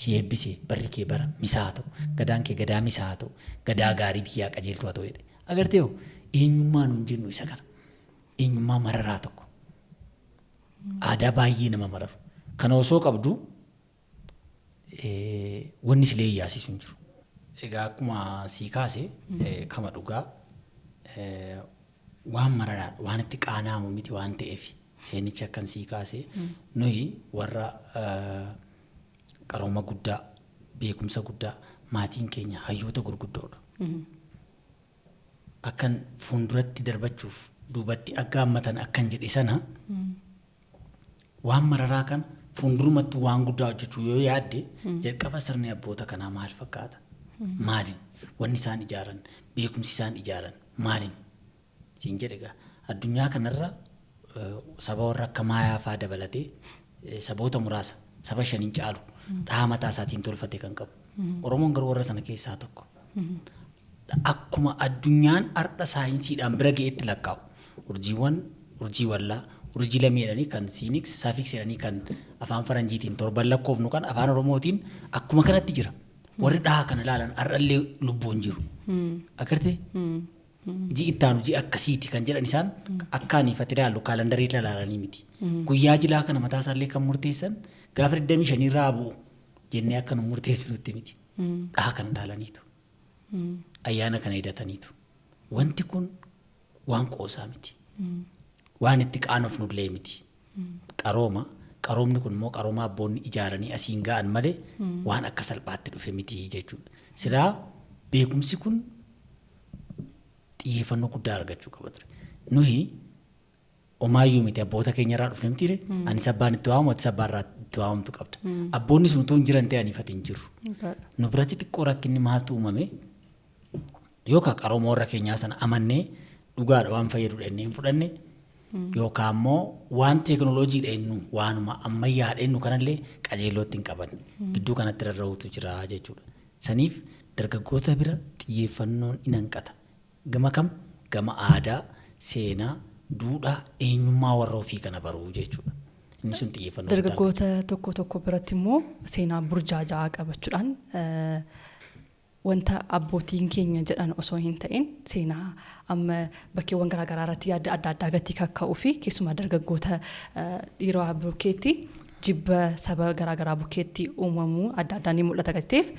S1: si eebbisee barri kee bara misaa ta'u gadaan kee gadaa misaa ta'u gadaa gaarii biyyaa qajeeltuu haa ta'u jedhe. Agartee hoo eenyummaa nuun jennu isa kana. Eenyummaa mararaa tokko. Aadaa baay'ee nama mararu. Kana osoo qabdu wanni silee iyyaasisu hin jiru. Egaa akkuma sii kaase kama dhugaa waan mararaadha waan itti qaanaamu miti waan ta'eef seenichi akkan sii kaase nuyi warra qarooma guddaa beekumsa guddaa maatiin keenya hayyoota gurguddoodha. Akkan fuulduratti darbachuuf duubatti aggaammatan akkan jedhe sana waan mararaa kan fuuldurumatti waan guddaa hojjechuu yoo yaadde jalqaba sirni abboota kanaa maal fakkaata? Maaliin wanni isaan ijaaran beekumsi isaan ijaaran maaliin siin jedhe addunyaa kanarra saba warra akka maayaa fa'aa dabalatee saboota muraasa saba 5 caalu dhahaa mataa isaatiin tolfate kan qabu. Oromoon garuu warra sana keessaa tokko. Akkuma addunyaan har'a saayinsiidhaan bira ga'eetti lakkaa'u urjiiwwan urjii wallaa urjii lamee jedhanii kan siiniks saafiks jedhanii kan afaan faranjiitiin 7 lakkoofnu kan afaan oromootiin akkuma kanatti jira. Warri dhahaa kana ilaalan har'allee lubbuun jiru. Agartee ji'i ittaanu ji'i akkasiiti kan jedhan isaan akkaan ifate ilaallu kaalandarii ilaalanii miti. Guyyaa jilaa kana mataa isaallee kan murteessan gaafa 25 irraa bu'u jennee akka nu murteessinutti miti. Dhahaa kana ilaalaniitu. Ayyaana kana hidhataniitu. Wanti kun waan qoosaa miti. Waan itti qaanofnullee miti. Qaroomni kun immoo qarooma abboonni ijaaranii asiin ga'an malee waan akka salphaatti dhufe miti jechuudha. Silaa beekumsi kun xiyyeeffannoo guddaa argachuu qaba ture. Nuyi omaayyuu miti abboota keenyarraa dhufne miti ani sabbaan itti waamu ati sabbaarraa itti waamamtu qabda. Abboonni sun utuu hin jiran ta'anii ifatti hin jiru. Nu biratti xiqqoo rakkinni maaltu uumame yookaan qarooma warra keenyaa sana amannee dhugaadha waan fayyadu dhennee hin fudhanne yookaan immoo waan teekinooloojii dheennu waanuma ammayyaa dheennu kanallee qajeelootti hin qaban gidduu kanatti rarra'uutu jira jechuudha. Saniif dargaggoota bira xiyyeeffannoon in hanqata. Gama kam gama aadaa, seenaa, duudhaa, eenyummaa warra ofii kana baruu jechuudha. Inni sun xiyyeeffannoo.
S2: Dargaggoota tokko biratti immoo seenaa burjaajaa qabachuudhaan wanta abbootiin keenya jedhan osoo hin ta'in seenaa amma bakkeewwan garaagaraa irratti yaada adda addaa gatii kakka'uu fi keessumaa dargaggoota dhiiraa bukkeetti jibba saba garaagaraa bukkeetti uumamuu adda addaa ni mul'ata gateef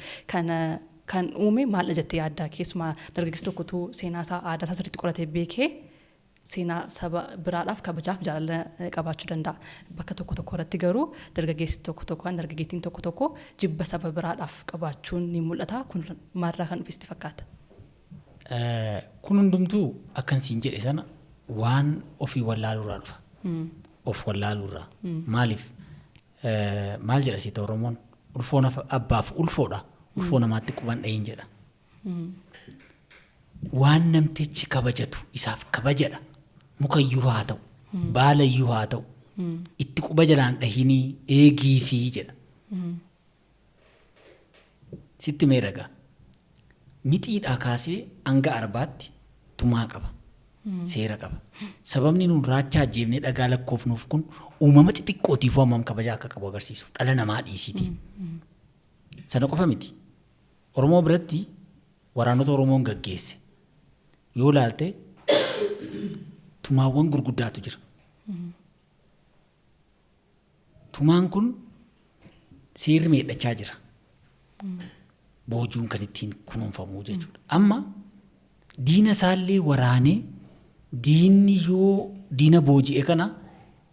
S2: kan uume maal jettee yaadda keessumaa dargaggeessi tokkotu seenaa isaa aadaa isaa sirriitti qoratee beekee seenaa saba biraadhaaf kabajaaf jaalala qabaachuu danda'a. Bakka tokko irratti garuu dargaggeessi dargaggeettiin tokko jibba saba biraadhaaf qabaachuun ni mul'ata. Kun maalirraa kan dhufisti fakkaata?
S1: Kun hundumtuu akkan siin jedhe sana waan ofii wallaaluurraa dhufa. Of wallaaluurraa. Maaliif? Maal jedha siita Oromoon? Ulfoon abbaaf ulfoodha. Ulfoo namaatti quban dhayin jedha. Waan namtichi kabajatu isaaf kabajadha. Mukayyuu haa ta'u, baalayyuu haa ta'u, itti quba jalaan dhahinii eegii fi jedha. Sitti meeragaa. Mixiidhaa kaasee hanga arbaatti tumaa qaba. Seera qaba. Sababni nuun raachaa ajjeefnee dhagaa lakkoofnuuf kun uumama xixiqqootiif hammam kabajaa akka qabu agarsiisu. Dhala namaa dhiisiti. Sana qofa miti. Oromoo biratti waraanota Oromoon gaggeesse. Yoo laalte tumaawwan gurguddaatu jira. Tumaan kun seerri meedhachaa jira. Boojuun kan ittiin kunuunfamuu jechuudha. Amma diina isaallee waraanee diinni yoo diina booji'e kana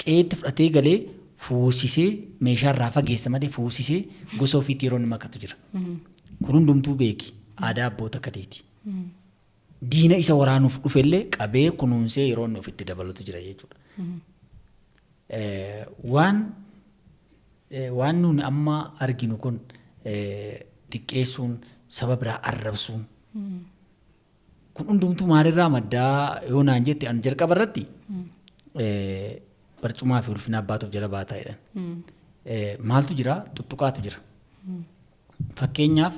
S1: qeetti fudhatee galee fuusisee meeshaarraa fageessa malee fuusisee gosa ofiitti yeroo inni makatu jira. Kun hundumtuu beeki aadaa abboota kadeeti. Diina isa waraanuuf dhufellee qabee kunuunsee yeroo inni ofitti dabalatu jira jechuudha. Waan nuuni amma arginu kun xiqqeessuun saba biraa arrabsuun kun hundumtuu maalirraa maddaa yoo naan jette an jalqaba irratti barcumaa fi ulfina abbaatuuf jala baataa jedhan. Maaltu jira? Tuttuqaatu jira. Fakkeenyaaf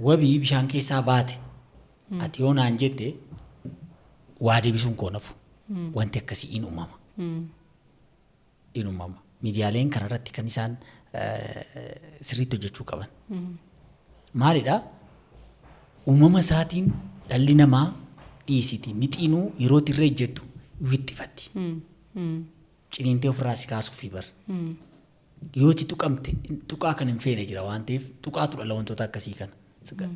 S1: wabii bishaan keessaa baate ati yoo naan jette waa deebisuun koo nafu wanti akkasii in uumama. In uumama. Miidiyaaleen kanarratti kan isaan sirriitti hojjechuu qaban. Maalidhaa? Uumama isaatiin dhalli namaa dhiisiti. Mixiinuu yeroo irra ejjettu wixxifatti. Ciniintee ofirraa si kaasuufi bara. yooti tuqamte tuqaa kan hin feene jira waan ta'eef tuqaatu dhala wantoota akkasii kana.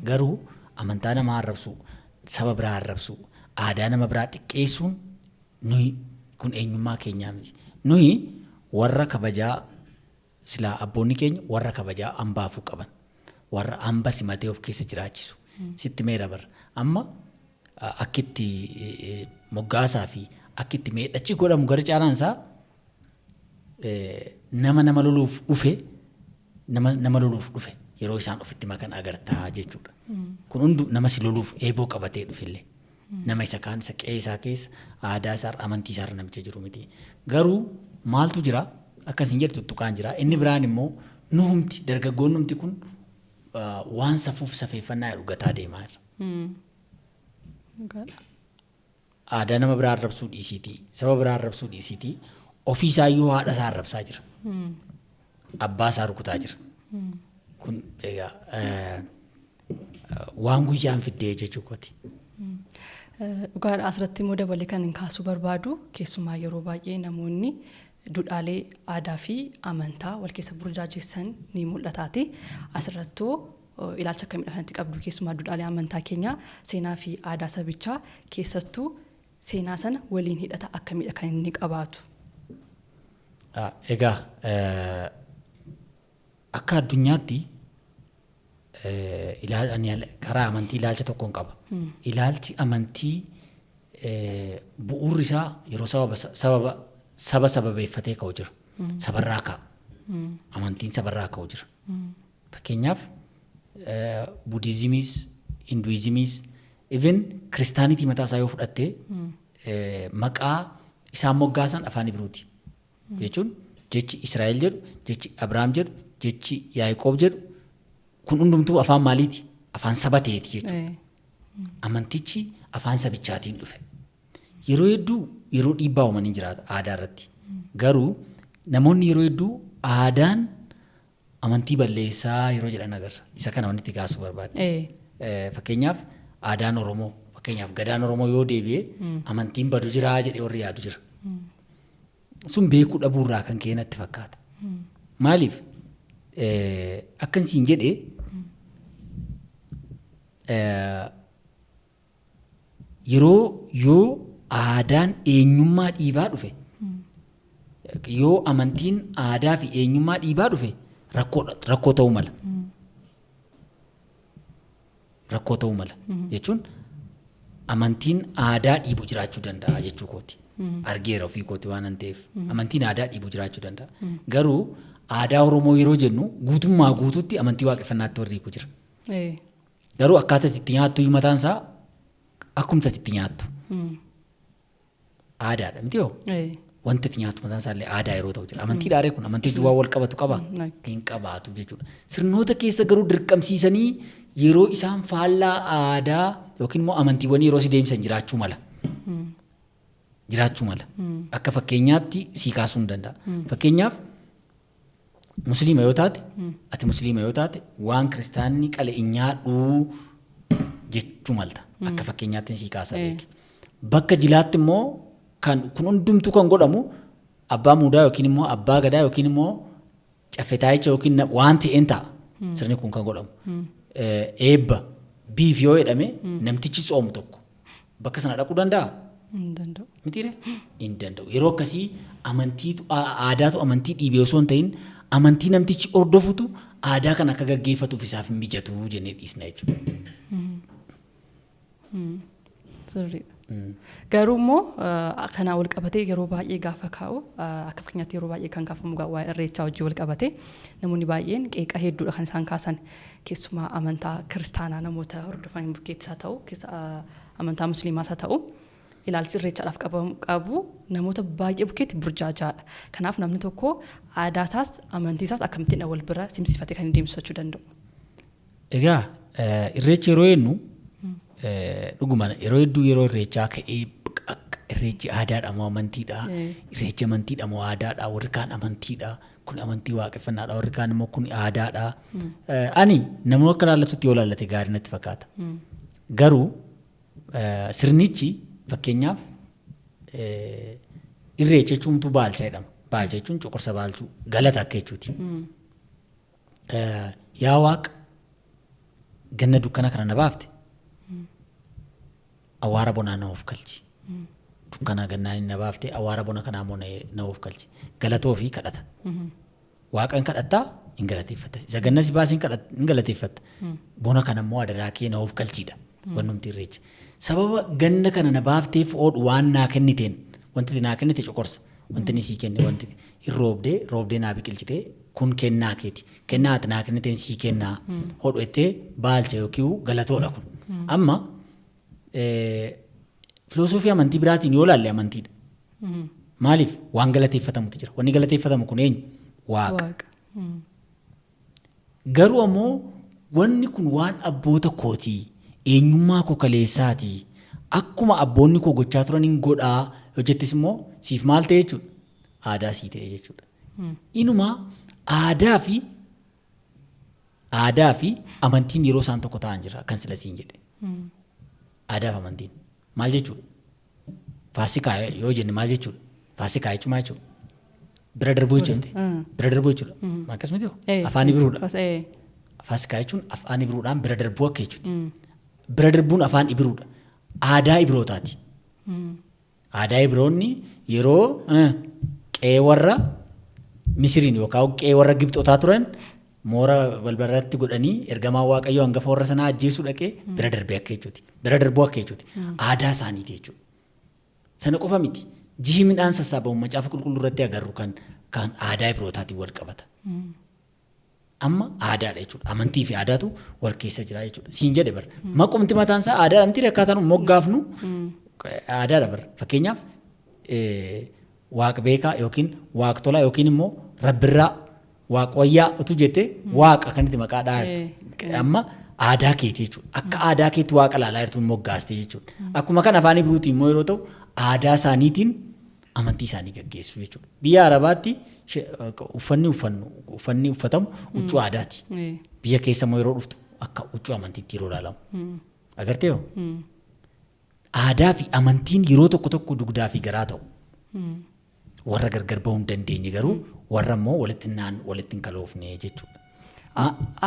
S1: Garuu amantaa nama arrabsu, saba biraa arrabsu, aadaa nama biraa xiqqeessuun nuyi kun eenyummaa keenyaa miti. Nuyi warra kabajaa silaa abboonni keenya warra kabajaa hambaafuu qaban. Warra hamba simatee of keessa jiraachisu. Sitti meera bara. Amma akkitti moggaasaa fi akkitti meedhachi godhamu gara caalaan isaa nama loluuf dhufe nama loluuf dhufe yeroo isaan ofitti makan agartaa jechuudha. Kun hundu nama si loluuf eeboo qabatee dhufillee. Nama isa kaan isa qe'ee isaa keessa aadaa isaa amantii isaa namicha jiru miti. Garuu maaltu jira akkasiin jedhu tuttuqaan jira. Inni biraan immoo nuhumti dargaggoonnumti kun waan safuuf safeeffannaa dhugataa deemaa jira. Aadaa nama biraa arrabsuu dhiisiitii saba biraa arrabsuu dhiisiitii ofiisaayyuu haadha isaa arrabsaa jira. Abbaa isaa rukutaa jira. Kun egaa waan guyyaan fiddee jechuudha.
S2: Dhugaadha asirratti immoo dabalee kan hin kaasuu barbaadu keessumaa yeroo baay'ee namoonni duudhaalee aadaa fi amantaa wal keessa burjaajessan ni mul'ataati. Asirrattuu ilaalcha akkamidha kanatti qabdu keessumaa duudhaalee amantaa keenya seenaa fi aadaa sabichaa keessattuu seenaa sana waliin hidhata akkamidha kan inni qabaatu.
S1: Egaa akka addunyaatti karaa amantii ilaalcha tokkoon qaba. Ilaalchi amantii bu'uurri isaa yeroo saba sababeeffatee ka'u jira. Sabarraa ka'a. Amantiin sabarraa ka'u jira. Fakkeenyaaf Budiizimiis, Hinduizimiis, even Kiristaanitii mataa isaa yoo fudhattee maqaa isaan moggaasan afaan Ibruuti. Jechuun jechi Israa'el jedhu, jechi Abrahaam jedhu, jechi Yaaqoob jedhu kun hundumtuu afaan maaliiti? Afaan saba ta'eeti jechuudha. Amantichi afaan sabichaatiin dhufe. Yeroo hedduu yeroo dhiibbaa uumanii jiraata aadaa irratti. Garuu namoonni yeroo hedduu aadaan amantii balleessaa yeroo jedhan agarra. Isa kana wanti kaasuu barbaade. Fakkeenyaaf aadaan Oromoo fakkeenyaaf gadaan Oromoo yoo deebi'ee amantiin badu jiraa jedhee warri yaadu jira. Sun beekuu dhabuurraa kan ka'e natti fakkaata. Maaliif akkansiin jedhee yeroo yoo aadaan eenyummaa dhiibaa dhufe yoo amantiin aadaa fi eenyummaa dhiibaa dhufe rakkoo ta'uu mala. Rakkoo ta'uu mala jechuun amantiin aadaa dhiibu jiraachuu danda'a jechuu kooti. Argeera ofii kooti waan an ta'eef amantiin aadaa dhiibu jiraachuu danda'a. Garuu aadaa Oromoo yeroo jennu guutummaa guutuutti amantii waaqeffannaatti warri hiiku jira. Garuu akkaataa itti nyaattu mataan isaa akkumta itti nyaattu. Aadaadha miti yoo? Wanta itti nyaattu mataan isaa illee aadaa yeroo ta'u jira. Amantii dhaaree kun amantii duwwaa wal qabatu qaba? Hin qabaatu jechuudha. Sirnoota keessa garuu dirqamsiisanii yeroo isaan faallaa aadaa yookiin immoo amantiiwwan yeroo si deemsan jiraachuu mala. Jiraachuu mala. Akka fakkeenyaatti sii kaasuu hin danda'a. Fakkeenyaaf Musliima yoo taate ati Musliima yoo taate waan kiristaanni qale hin nyaadhuu jechuu malta. Akka fakkeenyaatti sii kaasa beeki. Bakka jilaatti immoo kun hundumtuu kan godhamu abbaa muudaa yookiin immoo abbaa gadaa yookiin immoo caffetaayicha yookiin waan ta'een ta'a. Sirni kun kan godhamu. Eebba biif yoo jedhame namtichi soomu tokko bakka sana dhaquu danda'a?
S2: Hin danda'u.
S1: Mitiire? Hin danda'u. Yeroo akkasii aadaatu amantii dhiibee osoo hin ta'in amantii namtichi hordofutu aadaa kan akka gaggeeffatuuf isaaf hin mijatu jennee dhiisna jechuudha.
S2: Sirriidha. Garuu immoo kanaa wal qabatee yeroo baay'ee gaafa kaa'u akka fakkeenyaatti yeroo baay'ee kan kaafamu waa'ee irreechaa wajjin wal qabatee namoonni baay'een qeeqa hedduudha kan isaan kaasan keessumaa amantaa kiristaanaa namoota hordofan bukkeettis haa ta'u amantaa musliimaas haa ta'u ilaalchi irreechaadhaaf qabu namoota baay'ee bukkeetti burjaajaadha. Kanaaf namni tokko aadaasaas amantiisaas akkamittiin wal bira simsifatee kan deemsifachuu danda'u.
S1: Egaa irreecha yeroo jennu dhuguma yeroo hedduu yeroo irreechaa ka'ee irreechi aadaadha moo amantiidha? Irreechi amantiidha moo aadaadha? Warri kaan amantiidha. Kun amantii waaqeffannaadha. Warri kaan immoo kun aadaadha. Ani namoota akka laallatutti yoo laallate gaarii natti fakkaata. Garuu sirnichi fakkeenyaaf irreecha jechuuntu baalcha jedhama. Baalcha jechuun coqorsa baalchuu galata akka jechuuti. Yaa Waaqa ganna dukkana kana na baafte awwaara bonaa na of galchi. Dukkana gannaan na baafte awwaara bona kanaa immoo na of galchi. Galatoo fi kadhata. Waaqan kadhattaa hin galateeffata. Isa ganna si baasee hin galateeffata. Bona kana immoo adaraa kee na of galchiidha. Wannumti irreecha. Sababa ganna kana na baafteef oodhu waan naa kenniteen wanti naa kennite coqorsa. Wanti ni sii kenne wanti roobdee naa biqilchitee kun kennaa keeti. Kennaa ati naa kenniteen sii kennaa. Hodhu ettee baalcha yookiin galatoodha kun. Amma filosoofii amantii biraatiin yoo ilaalle amantiidha. Maaliif waan galateeffatamutu jira. Wanni galateeffatamu kun eenyu? Waaqa. Garuu ammoo wanni kun waan abboota kootii eenyummaa koo kaleessaatii akkuma abboonni koo gochaa turaniin godhaa hojjettis immoo siif maal ta'e jechuudha? Aadaa sii ta'e jechuudha. Inumaa aadaa fi amantiin yeroo isaan tokko ta'an jira kan sila siin jedhe. Aadaa fi amantiin maal jechuudha? Faasikaa yoo jenne maal jechuudha? Faasikaa jechuun maal jechuudha? Bira darbuu jechuudha. Bira darbuu jechuudha. Akkasumatti hoo? Afaan Ibiruudha. Faasikaa jechuun afaan Ibiruudhaan bira darbuu akka jechuuti. Bira darbuun afaan Ibiruudha. Aadaa Ibirootaati. Aadaa Ibiroonni yeroo qe'ee warra Misiriin yookaan qe'ee warra Gibxotaa turan moora balbalarratti godhanii ergamaa Waaqayyoo hangafa warra sanaa ajjeesuu dhaqee bira darbee akka jechuuti. Bira darbuu akka jechuuti. Aadaa isaaniiti jechuudha. Sana qofa miti. Ji'i midhaan sassaabamu macaafa qulqulluu irratti agarru kan aadaa Ibirootaatiin wal qabata. Amma aadaadha jechuudha. Amantii fi aadaatu wal keessa jira jechuudha. Siin jedhe bara. Maqumti mataan isaa aadaa amtii akkaataan moggaafnu aadaadha bara. Fakkeenyaaf waaqa beekaa yookiin waaqa tolaa yookiin immoo rabbirraa waaqa wayyaa utuu jettee waaqa kanatti maqaa dhaartu. Amma aadaa keetii jechuudha. Akka aadaa keetti waaqa laalaa jirtu moggaaste jechuudha. Akkuma kan afaan Ibiruutiin immoo yeroo ta'u aadaa isaaniitiin amantii isaanii gaggeessu jechuudha. Biyya Arabaatti uffanni uffatamu huccuu aadaati. Biyya keessa immoo yeroo dhuftu akka huccuu amantiitti yeroo ilaalamu. Agartee hoo? Aadaa fi amantiin yeroo tokko tokko dugdaa fi garaa ta'u. Warra gargar bahuu hin dandeenye garuu warra immoo walitti hin kaloofne jechuudha.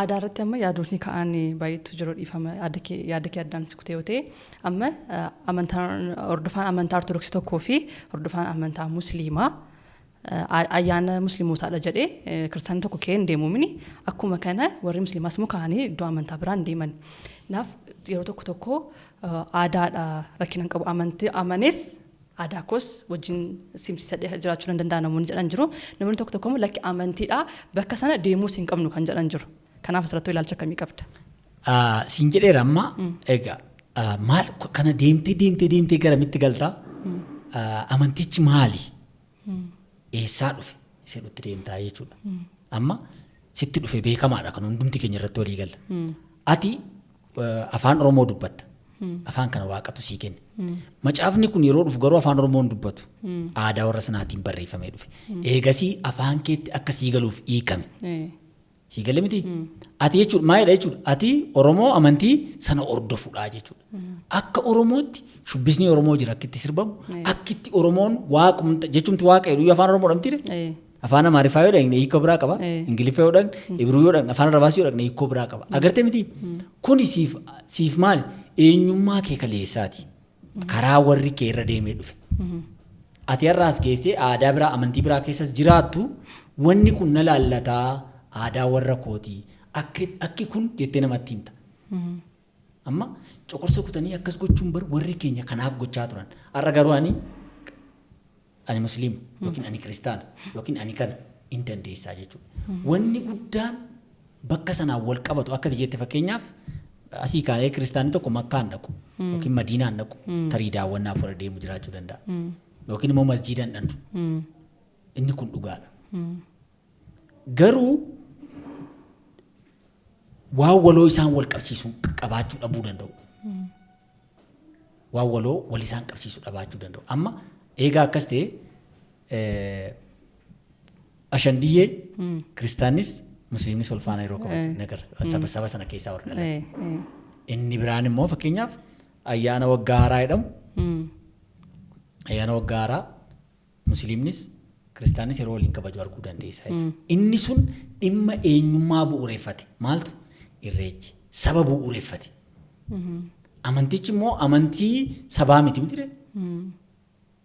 S2: Aadaa irratti amma yaadotni ka'an baay'eetu jiru dhiifama yaada kee addaan sikutee yoo ta'e amma hordofaan amantaa ortodoksii tokkoo fi hordofaan amantaa musliimaa ayyaana musliimotaadha jedhee kiristaanni tokko ka'ee hin deemu mini akkuma kana warri musliimaas immoo ka'anii iddoo amantaa biraan deeman. Naaf yeroo tokko aadaadha rakkina qabu amanees aadaa koos wajjin simsiisadhee jiraachuu kan danda'an namoonni jedhan jiru. Namoonni tokko immoo lakki amantiidha bakka sana deemuus hin qabnu kan jedhan jiru. Kanaaf asirratti ilaalcha akkamii qabda?
S1: Siin jedheera amma egaa maal kana deemtee garamitti galtaa? Amantichi maali? Eessaa dhufe? Isee dhutti deemtaa jechuudha. Amma sitti dhufe beekamaadha kan hundumti keenya irratti walii galla. Ati afaan Oromoo dubbatta. Afaan kana waaqatu sii kenne. Macaafni kun yeroo dhufu garuu afaan Oromoon dubbatu. Aadaa warra sanaatiin barreeffamee dhufe. Eegasii afaan keetti akka sii galuuf hiikame. Sii galee miti? Ati jechuudha maalidha jechuudha? Ati Oromoo amantii sana hordofuudha jechuudha. Akka Oromootti shubbisni Oromoo jira akka itti sirbamu. Akka itti Oromoon waaqumta jechuumti waaqa jedhu afaan Oromoo dhamtire. Afaan Amaariffaa yoo dhaqne hiikoo biraa qaba. Ingiliffaa yoo dhaqne, Ibiruu yoo dhaqne, afaan Arabaas yoo dhaqne hiikoo biraa qaba. Agartee miti? Kuni siif maali? Eenyummaa kee kaleessaati. Karaa warri kee irra deemee dhufe. Ati har'aas geessee aadaa biraa amantii biraa keessas jiraattu wanni kun na laallataa aadaa warra kootii akki kun jettee namatti himta. Amma coqorsa kutanii akkas gochuun bar warri keenya kanaaf gochaa turan. Har'a garuu ani musliima yookiin ani kiristaana yookiin ani kana hin dandeessaa jechuudha. Wanni guddaan bakka sanaan wal qabatu akka jette fakkeenyaaf asii kaanee kiristaanni tokko Makkaan dhaqu yookiin Madiinaan dhaqu tarii daawwannaaf warra deemu jiraachuu danda'a. Yookiin immoo masjiidaan dhandu. Inni kun dhugaadha. Garuu waan waloo isaan wal qabsiisuu qabaachuu dhabuu danda'u. Waan waloo wal isaan qabsiisuu dhabaachuu danda'u. Amma eegaa akkas ta'e ashandiyyee kiristaannis musliimnis wal faana yeroo qabatu saba sana keessaa warra dhalate. Inni biraan immoo fakkeenyaaf ayyaana waggaa haaraa jedhamu. Ayyaana waggaa haaraa musliimnis kiristaanis yeroo waliin kabaju arguu dandeessa. Inni sun dhimma eenyummaa bu'uureffate maaltu irreechi saba bu'uureffate. Amantichi immoo amantii sabaa miti mitire.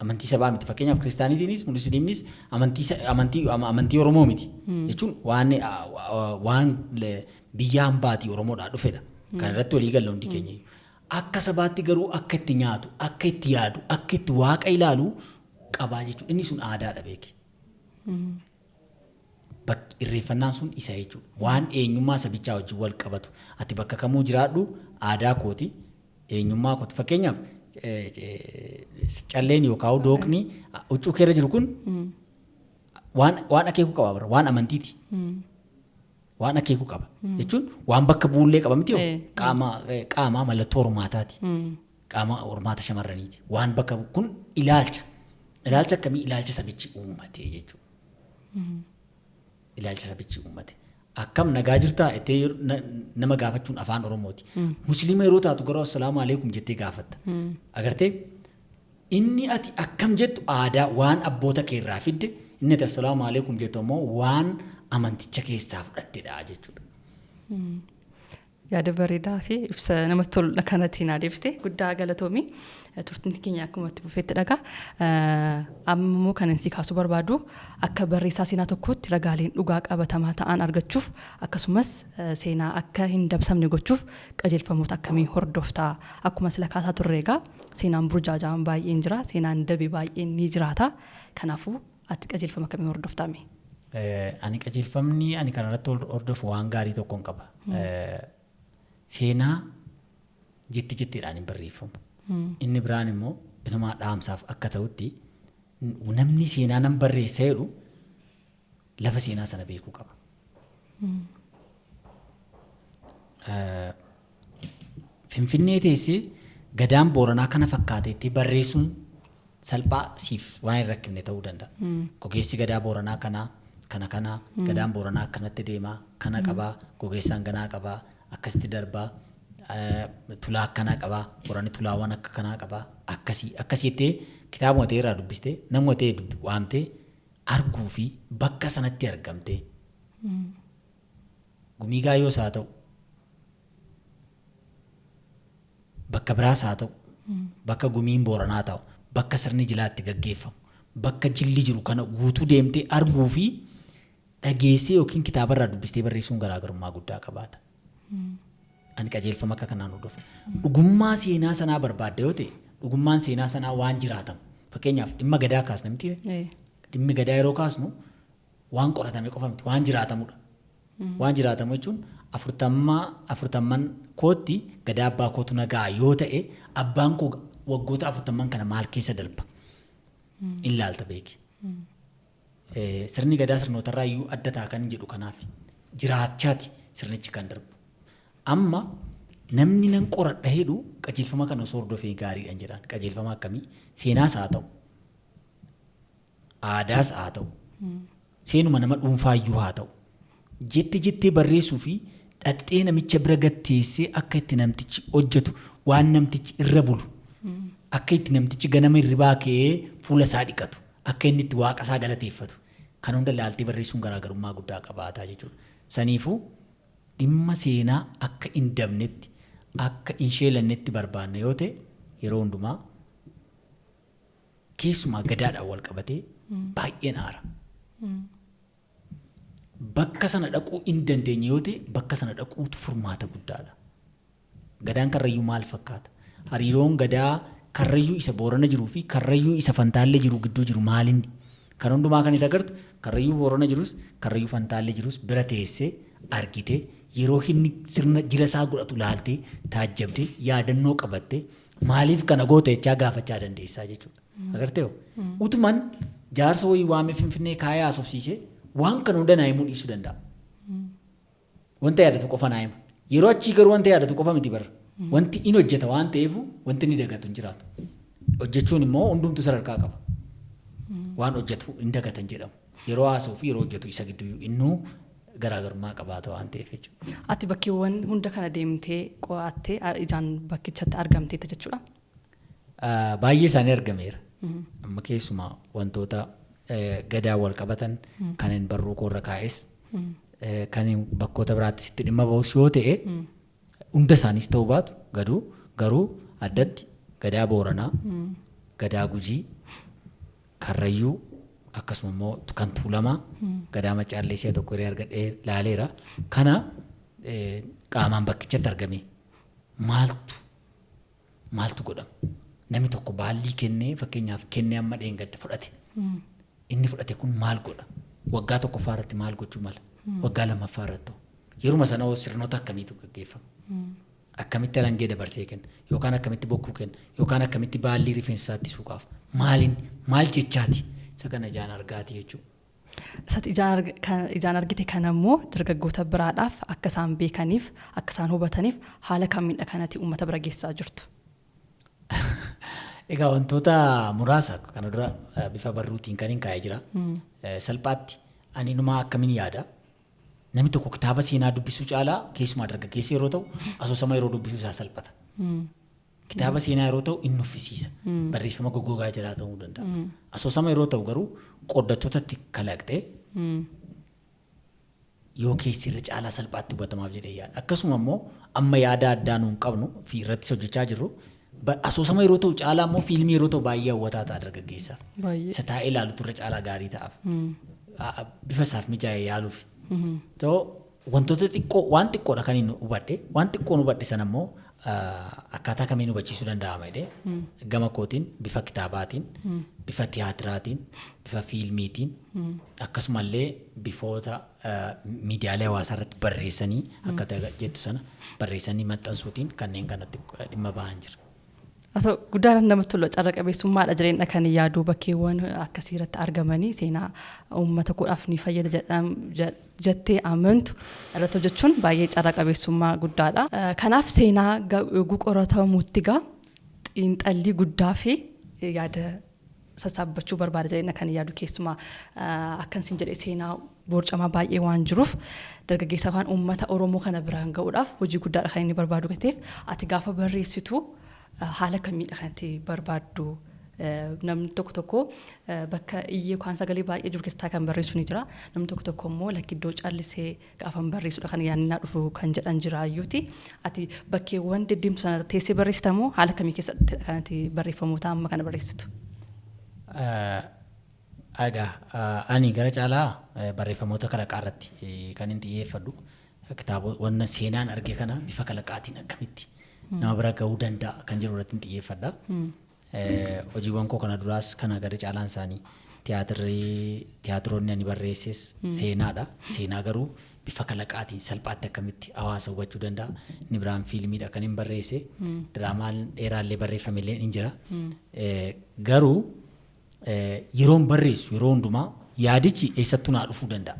S1: Amantii sabaa miti fakkeenyaaf kiristaanitiinis musliimnis amantii Oromoo miti jechuun waan biyya hambaatii Oromoodhaa dhufedha. Kan irratti walii galle hundi keenya akka sabaatti garuu akka itti nyaatu akka itti yaadu akka itti waaqa ilaalu qabaa jechuudha. Inni sun aadaadha beeki. Irreeffannaan sun isa jechuudha. Waan eenyummaa sabichaa wajjin wal qabatu ati bakka kamuu jiraadhu aadaa kooti eenyummaa kooti fakkeenyaaf calleen yookaan dooqni huccuu keerra jiru kun waan akeeku qaba waan amantiiti. Waan akeeku qaba jechuun waan bakka buullee qaba miti qaama mallattoo hormaataati. Qaama hormaata shamarraniiti. Waan bakka kun ilaalcha akkamii ilaalcha sabichi uummate jechuudha. Ilaalcha sabichi uummate. Akkam nagaa jirtaa itti nama gaafachuun afaan Oromooti. Musliima yeroo taatu garuu assalaamu alaikum jettee gaafatta. Agartee inni ati akkam jettu aadaa waan abboota keerraa fidde inni ati assalaamu alaikum jettu immoo waan amanticha keessaa fudhattedha jechuudha.
S2: Yaada bareedaa fi ibsa namatti tolu kanatti naa deebiste guddaa galatoomii turtiin keenya akkuma itti fufeetti dhagaa. Ammoo kan inni kaasuu barbaadu akka barreessaa seenaa tokkootti ragaaleen dhugaa qabatamaa ta'an argachuuf akkasumas seenaa akka hin dabsamne gochuuf qajeelfamoota akkamii hordoftaa akkuma sila kaasaa turre egaa seenaan burjaajaan baay'een jira seenaan dabe baay'een ni jiraata kanaafuu ati qajeelfama akkamii hordoftame?
S1: Ani qajeelfamni ani kanarratti hordofu waan gaarii tokkoon qaba. Seenaa jettiidhaan hin barreeffamu. Inni biraan immoo ilmaa dhaamsaaf akka ta'utti namni seenaa nan barreessa jedhu lafa seenaa sana beekuu qaba. Finfinnee teessee gadaan Booranaa kana fakkaateetti barreessuun salphaa siif waan hin rakkifne ta'uu danda'a. Gogeessi gadaa Booranaa kana gadaan Booranaa akkanatti deemaa kana qabaa gogeessaan ganaa qabaa akkasitti darbaa tulaa akkanaa qabaa Booranni tulaawwan akka kanaa qabaa akkasitti kitaaba watee irraa dubbistee nama watee waamtee arguu fi bakka sanatti argamtee gumii gaayyoos haa ta'u bakka biraas haa ta'u bakka gumiin Booranaa ta'u bakka sirni jilaatti gaggeeffamu bakka jilli jiru kana guutuu deemtee arguu fi dhageessee yookiin kitaaba irraa dubbistee barreessuun garaagarummaa guddaa qabaata. Ani qajeelfama akka kanaan hordofa. Dhugummaa seenaa sanaa barbaadde yoo ta'e dhugummaan seenaa sanaa waan jiraatamu fakkeenyaaf dhimma gadaa kaasna miti. Dhimmi gadaa yeroo kaasnu waan qoratame qofa miti waan jiraatamudha. Waan jiraatamu jechuun afurtamman kootti gadaa abbaa kootu nagaa yoo ta'e abbaan koo waggoota 40 kana maal keessa darba ilaalta beeki. Sirni gadaa sirnootarraa iyyuu adda ta'a kan jedhu kanaaf jiraachaati sirnichi kan darbu. Amma namni nan qoradha jedhu qajeelfama kana osoo hordofee gaariidhaan jedhaan qajeelfama akkamii seenaas haa ta'u aadaas haa ta'u seenuma nama dhuunfaayyuu haa ta'u jettee barreessuu fi dhaxxee namicha bira gatteessee akka itti namtichi hojjetu waan namtichi irra bulu akka itti namtichi ganama hirribaa ka'ee fuula isaa dhiqatu akka inni itti waaqa isaa galateeffatu kan hunda ilaaltee barreessuun garaagarummaa guddaa qabaataa jechuudha. Saniifuu dhimma seenaa akka hin dabnetti akka hin sheelannetti barbaanne yoo ta'e yeroo hundumaa keessumaa gadaadhaan wal qabatee baay'een aara. Bakka sana dhaquu hin dandeenye yoo ta'e bakka sana dhaquutu furmaata guddaadha. Gadaan Karrayyuu maal fakkaata? Hariiroon gadaa Karrayyuu isa Boorana jiruu fi Karrayyuu isa Fantaallee jiru gidduu jiru maalinni? Kan hundumaa kan itti agartu Karrayyuu Boorana jirus Karrayyuu Fantaallee jirus bira teessee argitee yeroo inni sirna jila isaa godhatu laaltee taajjabdee yaadannoo qabattee maaliif kana goote jechaa gaafachaa dandeessaa jechuudha. Agartee utuman jaarsa wayii waamee Finfinnee kaayee haasofsiisee waan kana hunda naa himuu dhiisuu danda'a. Wanta yaadatu qofa naa hima. Yeroo achii garuu wanta yaadatu qofa miti barra. Wanti inni hojjeta waan ta'eef wanti inni dagatu hin jiraatu. Hojjechuun immoo hundumtu sadarkaa qaba. Waan hojjetu hin dagatan jedhamu. Yeroo haasa'uu fi yeroo hojjetu isa gidduu innuu garaagarummaa qabaata waan ta'eef jechuudha.
S2: Ati bakkeewwan hunda kana deemtee qo'attee ijaan bakkichatti argamteetta jechuudha?
S1: Baay'ee isaanii argameera. Amma keessumaa wantoota gadaa wal qabatan kan hin barruu koorra kaa'es kan bakkoota biraatti sitti dhimma ba'us yoo ta'e hunda isaaniis ta'uu baatu garuu addatti gadaa Booranaa gadaa Gujii Karrayyuu akkasuma immoo kan Tuulamaa gadaa Macaalleessaa tokko irraa argadhee laaleera kana qaamaan bakkichatti argame maaltu godhama namni tokko baallii kennee fakkeenyaaf kennee amma dheengadda fudhate inni fudhate kun maal godha waggaa tokkoffaa irratti maal gochuu mala waggaa lammaffaa irratti yeruma sana sirnoota akkamiitu gaggeeffama akkamitti alangee dabarsee kenna yookaan akkamitti bokkuu kenna yookaan akkamitti baallii rifeensaatti suuqaaf maal jechaati isa kana ijaan argaati jechuudha.
S2: Isatti ijaan argite kana immoo dargaggoota biraadhaaf akka isaan beekaniif akka isaan hubataniif haala kamiidha kanatti uummata bira geessaa jirtu.
S1: Egaa wantoota muraasa kana dura bifa barruutiin kan hin kaa'ee jira. Salphaatti ani numaa akkamiin yaada namni tokko kitaaba seenaa dubbisuu caalaa keessumaa dargaggeessi yeroo ta'u asoosama yeroo dubbisuu isaa salphata. Kitaaba seenaa yeroo ta'u inni uffisiisa. Barreeffama goggogaa jalaa ta'uu danda'a. Asoosama yeroo ta'u garuu qooddattootatti kalaqxee yoo keessi irra caalaa salphaatti hubatamaaf jedhee yaada. Akkasuma immoo amma yaada addaa nuun qabnu fi irrattis hojjechaa jirru asoosama yeroo ta'u caalaa immoo fiilmii yeroo ta'u baay'ee hawwataa ta'a dargaggeessaaf. Isa taa'ee ilaalutu irra caalaa gaarii ta'aaf. Bifa isaaf mijaa'ee yaaluuf. Wantoota xiqqoo waan xiqqoodha kan inni hubadhe waan xiqqoon hubadhe sana immoo akkaataa kamiin hubachiisuu danda'ama jedhee gama kootiin bifa kitaabaatiin bifa tiyaatiraatiin bifa fiilmiitiin akkasumallee bifoota miidiyaalee hawaasaa irratti barreessanii akka jettu sana barreessanii maxxansuutiin kanneen kanatti dhimma ba'an jira.
S2: Asoo guddaan namatti tolu carra qabeessummaadha jireenya kan yaaduu bakkeewwan akkasii irratti argamanii seenaa uummata koodhaaf ni fayyada jettee amantu irratti hojjechuun baay'ee carra qabeessummaa guddaadha. Kanaaf seenaa yoguu qoratamuutti xiinxallii guddaa fi yaada sassaabbachuu barbaada jireenya kan yaadu keessumaa akkansiin jedhee seenaa boorcamaa baay'ee waan jiruuf dargaggeessa afaan uummata Oromoo kana biraan ga'uudhaaf hojii guddaadha kan inni barbaadu gateef ati gaafa barreessitu haala kamiidha kanatti barbaaddu namni tokko bakka iyyee yookaan sagalee baay'ee jiru keessaa kan barreessu ni jira namni tokko immoo lakkiddoo callisee gaafa barreessudha kan yaannaa dhufu kan jedhan jira ayyuuti ati bakkeewwan deddeemtu sana teessee barreessitamoo haala kamii keessatti kanatti barreeffamoota amma kana barreessitu?
S1: Ani gara caalaa barreeffamoota kalaqaa irratti kan hin xiyyeeffadhu kitaabota seenaan arge kana bifa kalaqaatiin akkamitti nama bira ga'uu danda'a kan jiru irratti xiyyeeffadha. Hojiiwwan koo kana duraas kana gara caalaan isaanii tiyaatiroonni ani barreesses seenaadha. Seenaa garuu bifa kalaqaatiin salphaatti akkamitti hawaasa hubachuu danda'a. Inni biraan fiilmiidha kan hin barreesse. Diraamaan dheeraallee barreeffamellee hin jira. Garuu yeroon barreessu yeroo hundumaa yaadichi eessattuu naa dhufuu danda'a.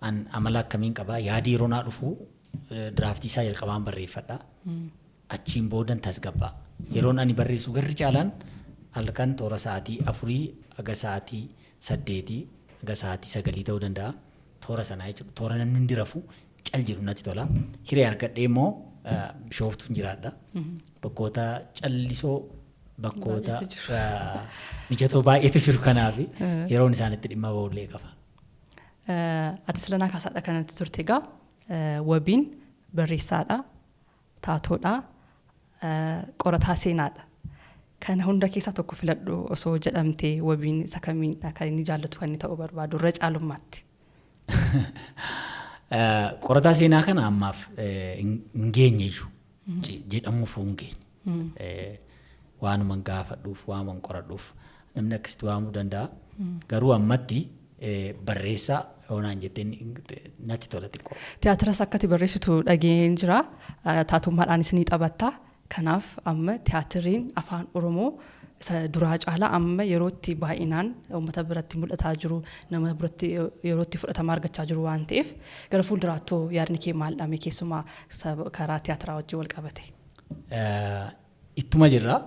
S1: An amala akkamiin qabaa yaadi yeroo naa dhufuu diraaftii isaa jalqabaan barreeffadha. Achiin boodan tasgabbaa. Yeroon ani barreessu garri caalaan halkan toora sa'aatii 4 aga sa'aatii 8 aga sa'aatii 9 ta'uu danda'a. Toora sanaa jechuudha. Toora namni hundi rafu cal jedhu natti tola. Hiree argadhee immoo bishooftuun jiraadha. Bakkoota callisoo bakkoota mijatoo baay'eetu jiru kanaaf yeroon isaanitti dhimma ba'ullee qaba.
S2: Ati silanaa kaasaadha kanatti turte egaa wabiin barreessaadha, taatoodha, qorataa seenaadha. Kana hunda keessaa tokko filadhu osoo jedhamtee wabiin isa kamiidha kan inni jaallatu kan inni ta'uu barbaadu irra caalummaatti.
S1: Qorataa seenaa kana ammaaf hin geenyeyyuu jedhamuuf hin geenye. Waanuma gaafadhuuf waanuman qoradhuuf namni akkasitti waamuu danda'a. Garuu ammatti barreessaa oonaan jettee natti tola xiqqoo.
S2: Tiyaatiras akkati barreessitu dhageen jira. Taatummaadhaanis ni taphatta. Kanaaf amma tiyaatiriin afaan Oromoo isa duraa caalaa amma yerootti baay'inaan uummata biratti mul'ataa jiru nama biratti yerootti fudhatama argachaa jiru waan ta'eef gara fuulduraatti yaadni kee maal dhame keessumaa karaa tiyaatiraa wajjin wal qabate.
S1: Ittuma jirra.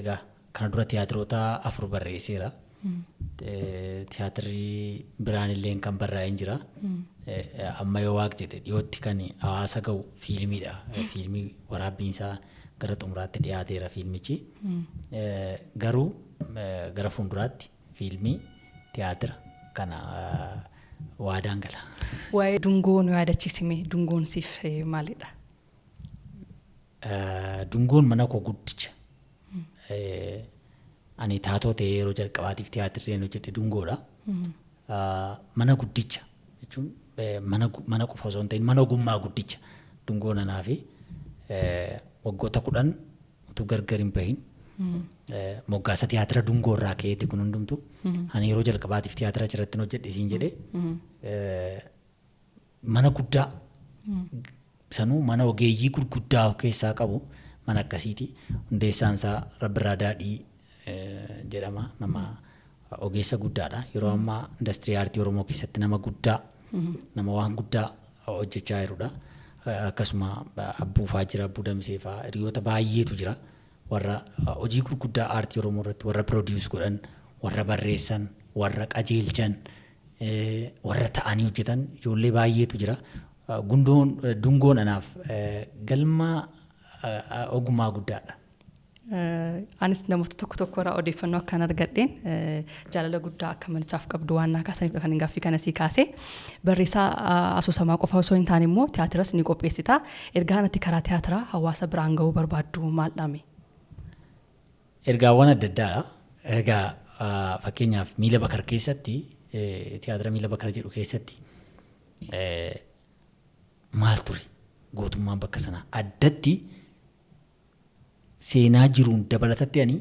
S1: Egaa kana dura tiyaatiroota 4 barreesseera. Tiyaatirri biraan illee kan barraa'ee jira. Amma yoo waaq jedhe dhiyootti kan hawaasa ga'u fiilmiidha. Fiilmii waraabbiinsaa gara xumuraatti dhiyaateera fiilmichi. Garuu gara fuulduraatti fiilmii tiyaatira kana waadaan gala.
S2: Waa'ee dungoo nu yaadachiisime dungoon siif maalidha?
S1: Dungoon mana koo guddicha. Ani taatoo ta'ee yeroo jalqabaatiif tiyaatirreen hojjedhe dungoodha. Mana guddicha jechuun mana qofa osoo hin ta'in mana ogummaa guddicha dungoon anaa fi waggoota 10 utuu gargar hin bahin moggaasa tiyaatira dungoo irraa ka'eeti kun hundumtu ani yeroo jalqabaatiif tiyaatira achirratti hojjedhe siin jedhee mana guddaa sanuu mana ogeeyyii gurguddaa of keessaa qabu mana akkasiiti. Hundeessaan isaa Rabbirraa Daadhii jedhama. Nama ogeessa guddaadha. Yeroo ammaa industirii aartii Oromoo keessatti nama guddaa nama waan guddaa hojjechaa jirudha. Akkasuma abbuufaa jira, abbuu damseefaa hiriyoota baay'eetu jira. Warra hojii gurguddaa aartii Oromoo irratti warra produce godhan, warra barreessan, warra qajeelchan, warra ta'anii hojjetan ijoollee baay'eetu jira. Dungoon anaaf galma ogummaa guddaadha.
S2: Anis namoota tokko irraa odeeffannoo akkan argadheen jaalala guddaa akka manichaaf qabdu waan naa kaasaniif kan gaaffii kana sii kaase. Barreessaa asoosamaa qofa osoo hin taane immoo tiyaatiras ni qopheessita. Ergaan ati karaa tiyaatiraa hawaasa biraan gahuu barbaaddu maal dhaame?
S1: Ergaawwan adda addaadha. Egaa fakkeenyaaf Miila Bakar keessatti tiyaatira Miila Bakar jedhu keessatti maal ture gootummaan bakka sanaa addatti seenaa jiruun dabalatatti ani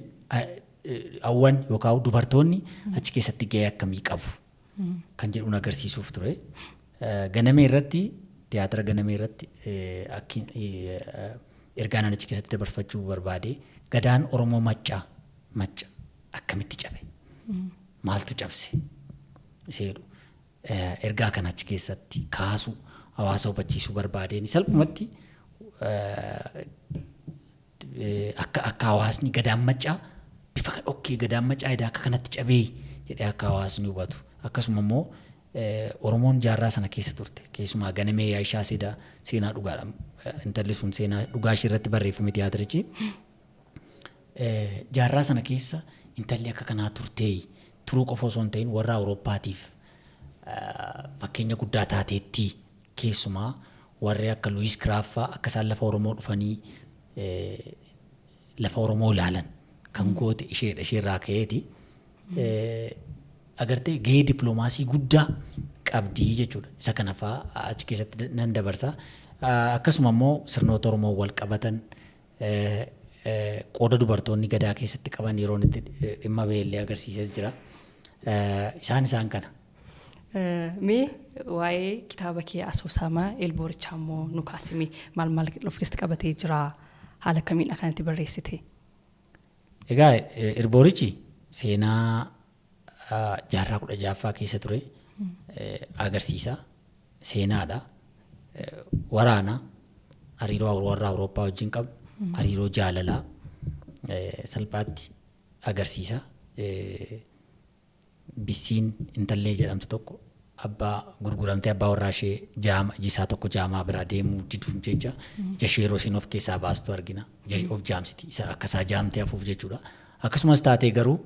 S1: hawwan yookaan dubartoonni achi keessatti gahee akkamii qabu kan jedhuun agarsiisuuf ture. Ganamee irratti tiyaatira ganamee irratti ergaan achi keessatti dabarfachuu barbaade gadaan Oromoo macca akkamitti cabe maaltu cabse iseedhu ergaa kana achi keessatti kaasu hawaasa hubachiisuu barbaadeen salphumatti akka hawaasni gadaan maccaa bifa dhokkee gadaan maccaa edaa akka kanatti cabee jedhee akka hawaasni hubatu. Akkasuma immoo Oromoon jaarraa sana keessa turte keessumaa ganamee Yaayishaa seenaa dhugaadha. Intalli sun seenaa dhugaa ishee irratti barreeffame tiyaatirichi. Jaarraa sana keessa intalli akka kanaa turtee turuu qofa osoo hin ta'in warra Awurooppaatiif fakkeenya guddaa taateetti. Keessumaa warri akka Luis Kiraaffaa akka isaan lafa Oromoo dhufanii lafa Oromoo ilaalan kan goote isheerraa ka'eeti. Agartee gahee dippiloomaasii guddaa qabdii jechuudha. Isa kanafaa achi keessatti nan dabarsa. Akkasuma immoo sirnoota Oromoo wal qabatan qooda dubartoonni gadaa keessatti qaban yeroo itti dhimma beellee agarsiises jira. Isaan kana.
S2: Mee waa'ee kitaaba kee asoosamaa Eelboorichaa immoo nu kaasimi maal of keessatti qabatee jira haala kamiidha kanatti barreessite?
S1: Egaa Eelboorichi seenaa jaarraa 16ffaa keessa ture agarsiisa. Seenaadha. Waraana hariiroo warra Awurooppaa wajjin qabu hariiroo jaalalaa salphaatti agarsiisa. Bissiin intallee jedhamtu tokko abbaa gurguramtee abbaa warraa ishee jisaa tokko jaamaa biraa deemuu diduun jecha ishee yeroo isheen of keessaa baastu argina. Of jaamsiti akkasaa jaamtee hafuuf jechuudha. Akkasumas taatee garuu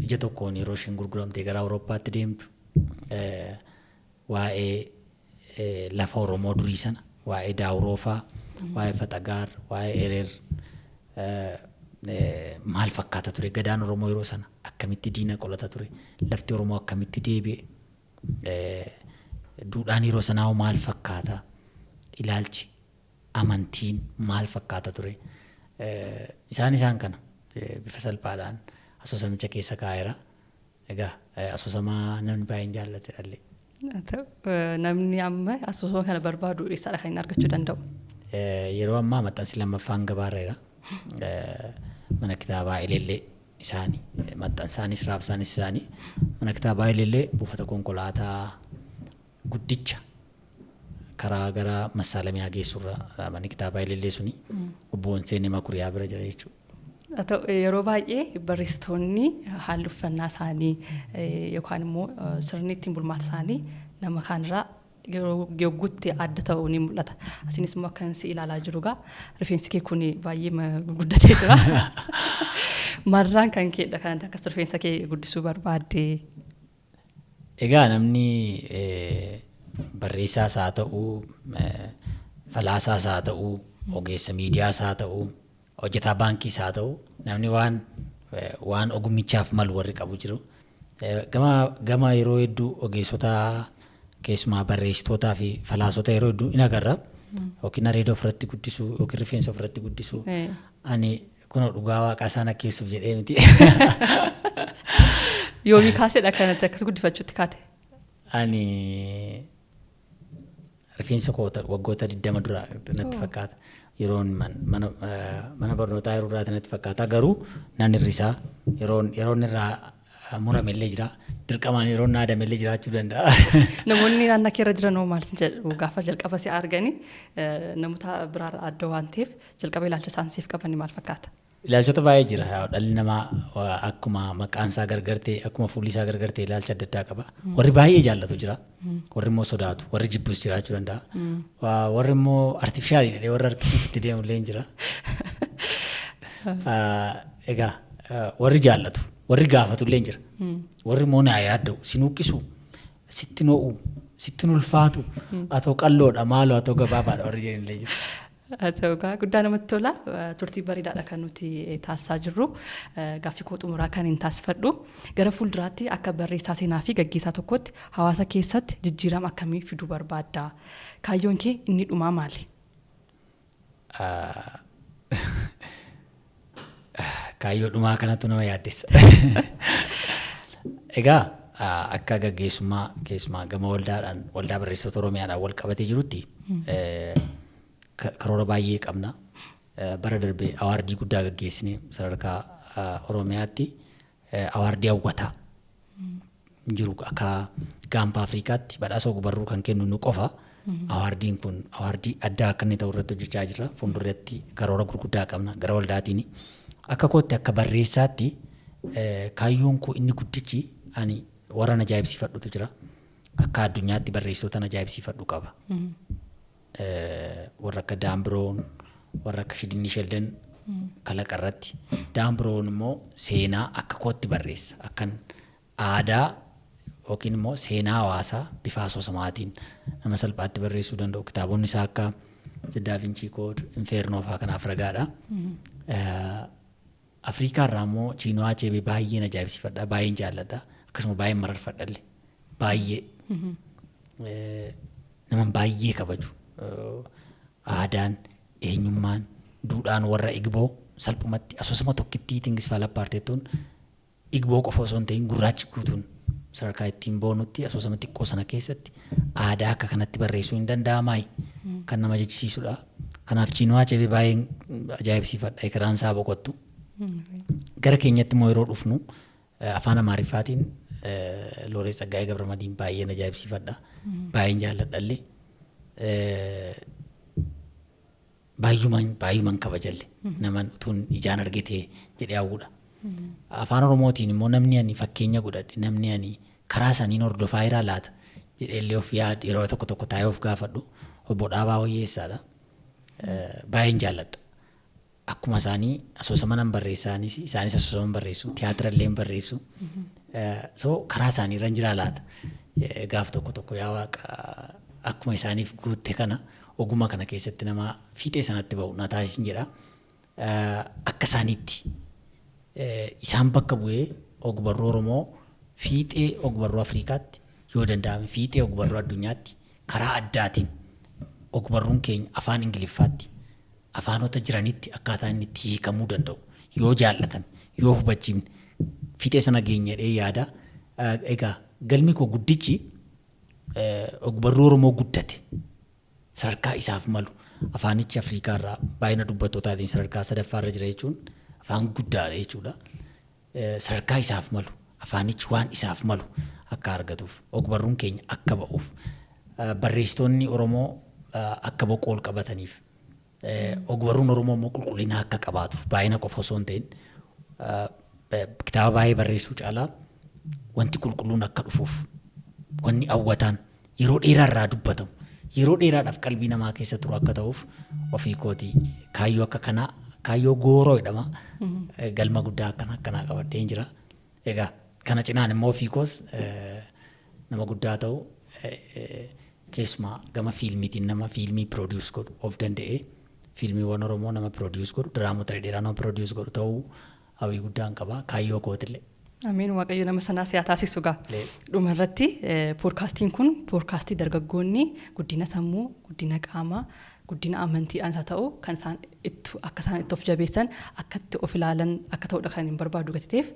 S1: ija tokkoon yeroo isheen gurguramtee gara Awurooppaatti deemtu waa'ee lafa Oromoo durii sana waa'ee Daawuroofaa waa'ee Faxagaar waa'ee Ereer maal fakkaata ture gadaan Oromoo yeroo sana akkamitti diina qolata ture lafti Oromoo akkamitti deebi'e duudhaan yeroo sanaa maal fakkaata ilaalchi amantiin maal fakkaata ture isaan kana bifa salphaadhaan asoosamicha keessa kaa'eera. Egaa asoosamaa namni baay'een jaallate dhallee.
S2: Namni amma asoosama kana barbaadu eessaadha kan inni argachuu danda'u?
S1: Yeroo ammaa maxxansi lammaffaan gabaarreera. Mana kitaabaa Ilillee isaanii maxxansaanis raabsaanis isaanii mana kitaabaa Ilillee buufata konkolaataa guddicha karaa gara Massaalamiyaa geessurra mana kitaabaa Ilillee suni obboon Seenee Makuriyaa bira jira jechuudha.
S2: Yeroo baay'ee barreessitoonni haalli uffannaa isaanii yookaan immoo sirni ittiin bulmaata isaanii nama kaanirraa yogguutti adda ta'uu ni mul'ata. Asinis immoo kan si ilaalaa jiru gaa rifeensi kee kun baay'ee guddatee jira. Marraan kan keedha kanatti akkas rifeensa kee guddisuu barbaadde.
S1: Egaa namni barreessaas haa ta'uu, falaasaas haa ta'uu, ogeessa miidiyaas haa ta'uu, hojjetaa baankiis haa ta'uu, namni waan ogummichaaf malu warri qabu jiru. Gama yeroo hedduu ogeessota keessumaa barreessitootaa fi falaasota yeroo hedduu in agarra. Yookiin areeda ofirratti guddisuu yookiin rifeensa ofirratti guddisuu. Ani kun dhugaa waaqaa isaan akkeessuuf jedhee miti.
S2: Yoomii kaasedha kanatti akkas guddifachuutti kaate?
S1: Ani rifeensa waggoota 20 dura natti fakkaata. Yeroon mana barnootaa yeroo duraatti natti fakkaata. Garuu nan hir'isaa yeroon irraa muramellee jira. Dirqamaan yeroo naadamellee jiraachuu danda'a.
S2: Namoonni naannoo keerra jiran maal sin jedhu gaafa jalqaba si arganii namoota biraa adda waan ta'eef jalqaba ilaalcha isaan siif qabanii maal fakkaata?
S1: Ilaalchota baay'ee jira. Dhalli namaa akkuma maqaan isaa gargartee akkuma fuulli isaa gargartee ilaalcha adda addaa qaba. Warri baay'ee jaallatu jira. Warri immoo sodaatu. Warri jibbus jiraachuu danda'a. Warri immoo artifishaalii jedhee warra harkisuuf itti deemullee hin jira. Egaa warri jaallatu. Warri gaafatullee hin jira. Warri immoo naa yaadda'u. Si nuqqisu. Sitti noo'u. Sitti ulfaatu. Atoo qalloodha maaloo atoo gabaabaadha warri jedhanillee jira.
S2: Ta'uugaa guddaa namatti tola. Turtii bareedaadha kan nuti taasisaa jirru. Gaaffii koo xumuraa kan hin taasifadhu. Gara fuulduraatti akka barreessaa seenaa fi gaggeessaa tokkotti hawaasa keessatti jijjiirama akkamii fiduu barbaadda? Kaayyoon kee inni dhumaa maali?
S1: Kaayyoo dhumaa kanatu nama yaaddessa. Egaa akka gaggeessummaa keessumaa gama waldaa barreessitoota Oromiyaadhaan wal qabatee jirutti karoora baay'ee qabna. Bara darbee awaardii guddaa gaggeessine sadarkaa Oromiyaatti awaardii hawwataa jiru akka gaanfa Afrikaatti badhaasa ogbarruu kan kennu nu qofa. Awaardiin kun awaardii addaa akka inni ta'u irratti hojjechaa jira. Fuulduratti karoora gurguddaa qabna gara waldaatiin. Akka kootti akka barreessaatti kaayyoon koo inni guddichi ani warra na ajaa'ibsiifadhutu jira. Akka addunyaatti barreessitoota na ajaa'ibsiifadhu qaba. Warra akka Daambiroon, warra akka Shidinni Shelden kalaqa irratti. Daambiroon immoo seenaa akka kootti barreessa. Akkan aadaa yookiin immoo seenaa hawaasaa bifa asoosamaatiin nama salphaatti barreessuu danda'u. Kitaabonni isaa akka Da Vinci Code, Inferno fa'aa kanaaf ragaadha. Afrikaa irraa immoo Chiinwaa Achebe baay'ee na ajaa'ibsiifadha. Baay'een jaalladha. Akkasuma baay'een mararfadhallee. Baay'ee. Naman baay'ee kabaju. Aadaan, eenyummaan, duudhaan warra Igboo salphumatti asoosama tokkittii Tingis Faalaa Paarteettuun Igboo qofa osoo hin ta'in gurraachi guutuun sadarkaa ittiin boonutti asoosama xiqqoo sana keessatti aadaa akka kanatti barreessuu hin danda'amaayi kan nama jechisiisudha. Kanaaf Chiinwaa Achebe baay'een ajaa'ibsiifadha. Ekeraan isaa boqottu. Gara keenyatti immoo yeroo dhufnu afaan Amaariffaatiin Looreet Tsaggaayee Gabramadiin baay'een ajaa'ibsiifadha. Baay'een jaalladhallee. Baay'umaan kabajalle naman utuun ijaan argite jedhee hawwudha. Afaan Oromootiin immoo namni ani fakkeenya godhadhe namni ani karaa isaaniin hordofaa jiraa laata jedheellee of yaadu yeroo tokko taa'ee of gaafadhu obbo Dhaabaa Wayyeessaadha. Baay'een jaalladha. Akkuma isaanii asoosama nan barreessaanis isaanis asoosama barreessu tiyaatirallee barreessu. So karaa isaanii irra jiraa laata gaaf tokko yaa waaqa akkuma isaaniif guutte kana ogummaa kana keessatti nama fiixee sanatti ba'u na taasisin jedha. Akka isaaniitti isaan bakka bu'ee ogbarruu Oromoo fiixee ogbarruu Afrikaatti yoo danda'ame fiixee ogbarruu addunyaatti karaa addaatiin ogbarruun keenya afaan Ingiliffaatti afaanota jiranitti akkaataa inni itti hiikamuu danda'u yoo jaallatame yoo hubachiifne fiixee sana geenyedhee yaada. Egaa galmi koo guddichi ogbarruu Oromoo guddate sadarkaa isaaf malu afaanichi Afrikaa irraa baay'ina dubbattootaatiin sadarkaa 3ffaa jira jechuun afaan guddaadha jechuudha. Sadarkaa isaaf malu afaanichi waan isaaf malu akka argatuuf ogbarruun keenya akka ba'uuf barreessitoonni Oromoo akka boqool qabataniif ogbarruun Oromoo immoo qulqullina akka qabaatuuf baay'ina qofa osoo hin ta'in kitaaba baay'ee barreessuu caalaa wanti qulqulluun akka dhufuuf wanni hawwataan yeroo dheeraarraa dubbatamu yeroo dheeraadhaaf qalbii namaa keessa turu akka ta'uuf ofii kootii kaayyoo akka kanaa kaayyoo gooroo jedhama galma guddaa akkanaa qabadheen jira. Egaa kana cinaan immoo ofii koos nama guddaa ta'u keessumaa gama fiilmiitiin nama fiilmii produce godhu of danda'ee fiilmiiwwan Oromoo nama produce godhu diraamota dheeraa nama produce godhu ta'uu hawwii guddaan qaba kaayyoo kootillee.
S2: Amiin waaqayyo nama sanaa siyaa taasisu gaa. Dhuma irratti poodkaastiin kun poodkaastii dargaggoonni guddina sammuu, guddina qaamaa, guddina amantiidhaan isaa ta'u kan isaan akka isaan itti of jabeessan akka itti of ilaalan akka ta'udha kan hin barbaadu gatiteef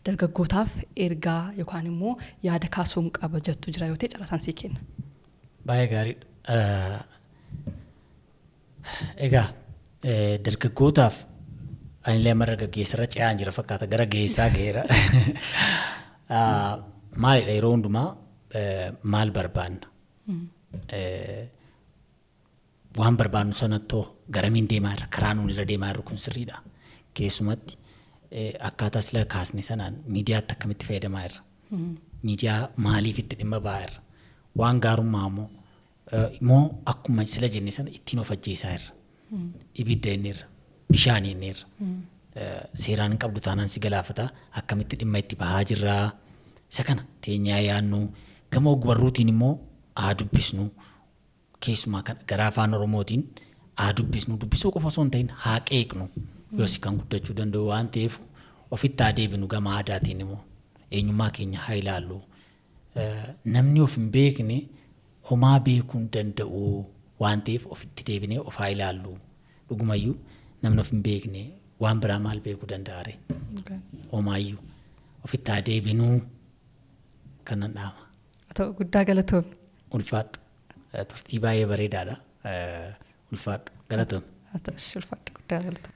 S2: dargaggootaaf ergaa yookaan immoo yaada kaasuun qaba jettu jira yoo ta'e carraan sii kenna.
S1: Baay'ee gaariidha. Egaa dargaggootaaf anillee amma dargaggeessarra ce'aan jira fakkaata gara geessaa ga'eera. Maalidha yeroo hundumaa maal barbaanna? Waan barbaannu sanattoo garamiin deemaa irra karaa nuun irra deemaa irra kun sirriidha. Keessumatti akkaataa sila kaasne sanaan miidiyaatti akkamitti fayyadamaa irra? Miidiyaa maaliif itti dhimma ba'aa irra? Waan gaarummaa immoo akkuma sila jenne sana ittiin of ajjeesaa irra? Ibidda inni irra? Bishaan inni irra? Seeraan hin qabdu taanaan si galaafata akkamitti dhimma itti bahaa jirraa? Isa kana teenyaa yaannu gama ogbarruutiin immoo haa dubbisnu. Keessumaa gara afaan Oromootiin haa dubbisnu dubbisuu qofa osoo hin ta'in haa qeeqnu yoos kan guddachuu danda'u waan ta'eef ofitti haa deebinu gama aadaatiin immoo eenyummaa keenya haa ilaallu. Namni of hin beekne homaa beekuu hin danda'u waan ta'eef ofitti deebinee of haa ilaallu. Dhugumayyuu namni of hin beekne waan biraa maal beekuu danda'are homaayyuu ofitti haa deebinuu kanan dhaama.
S2: Ta'u guddaa galatoomne.
S1: Ulfaadhu. Turtii baay'ee bareedaadha. Ulfaadhu galatoomne.
S2: Ulfaadhu guddaa galatoomne.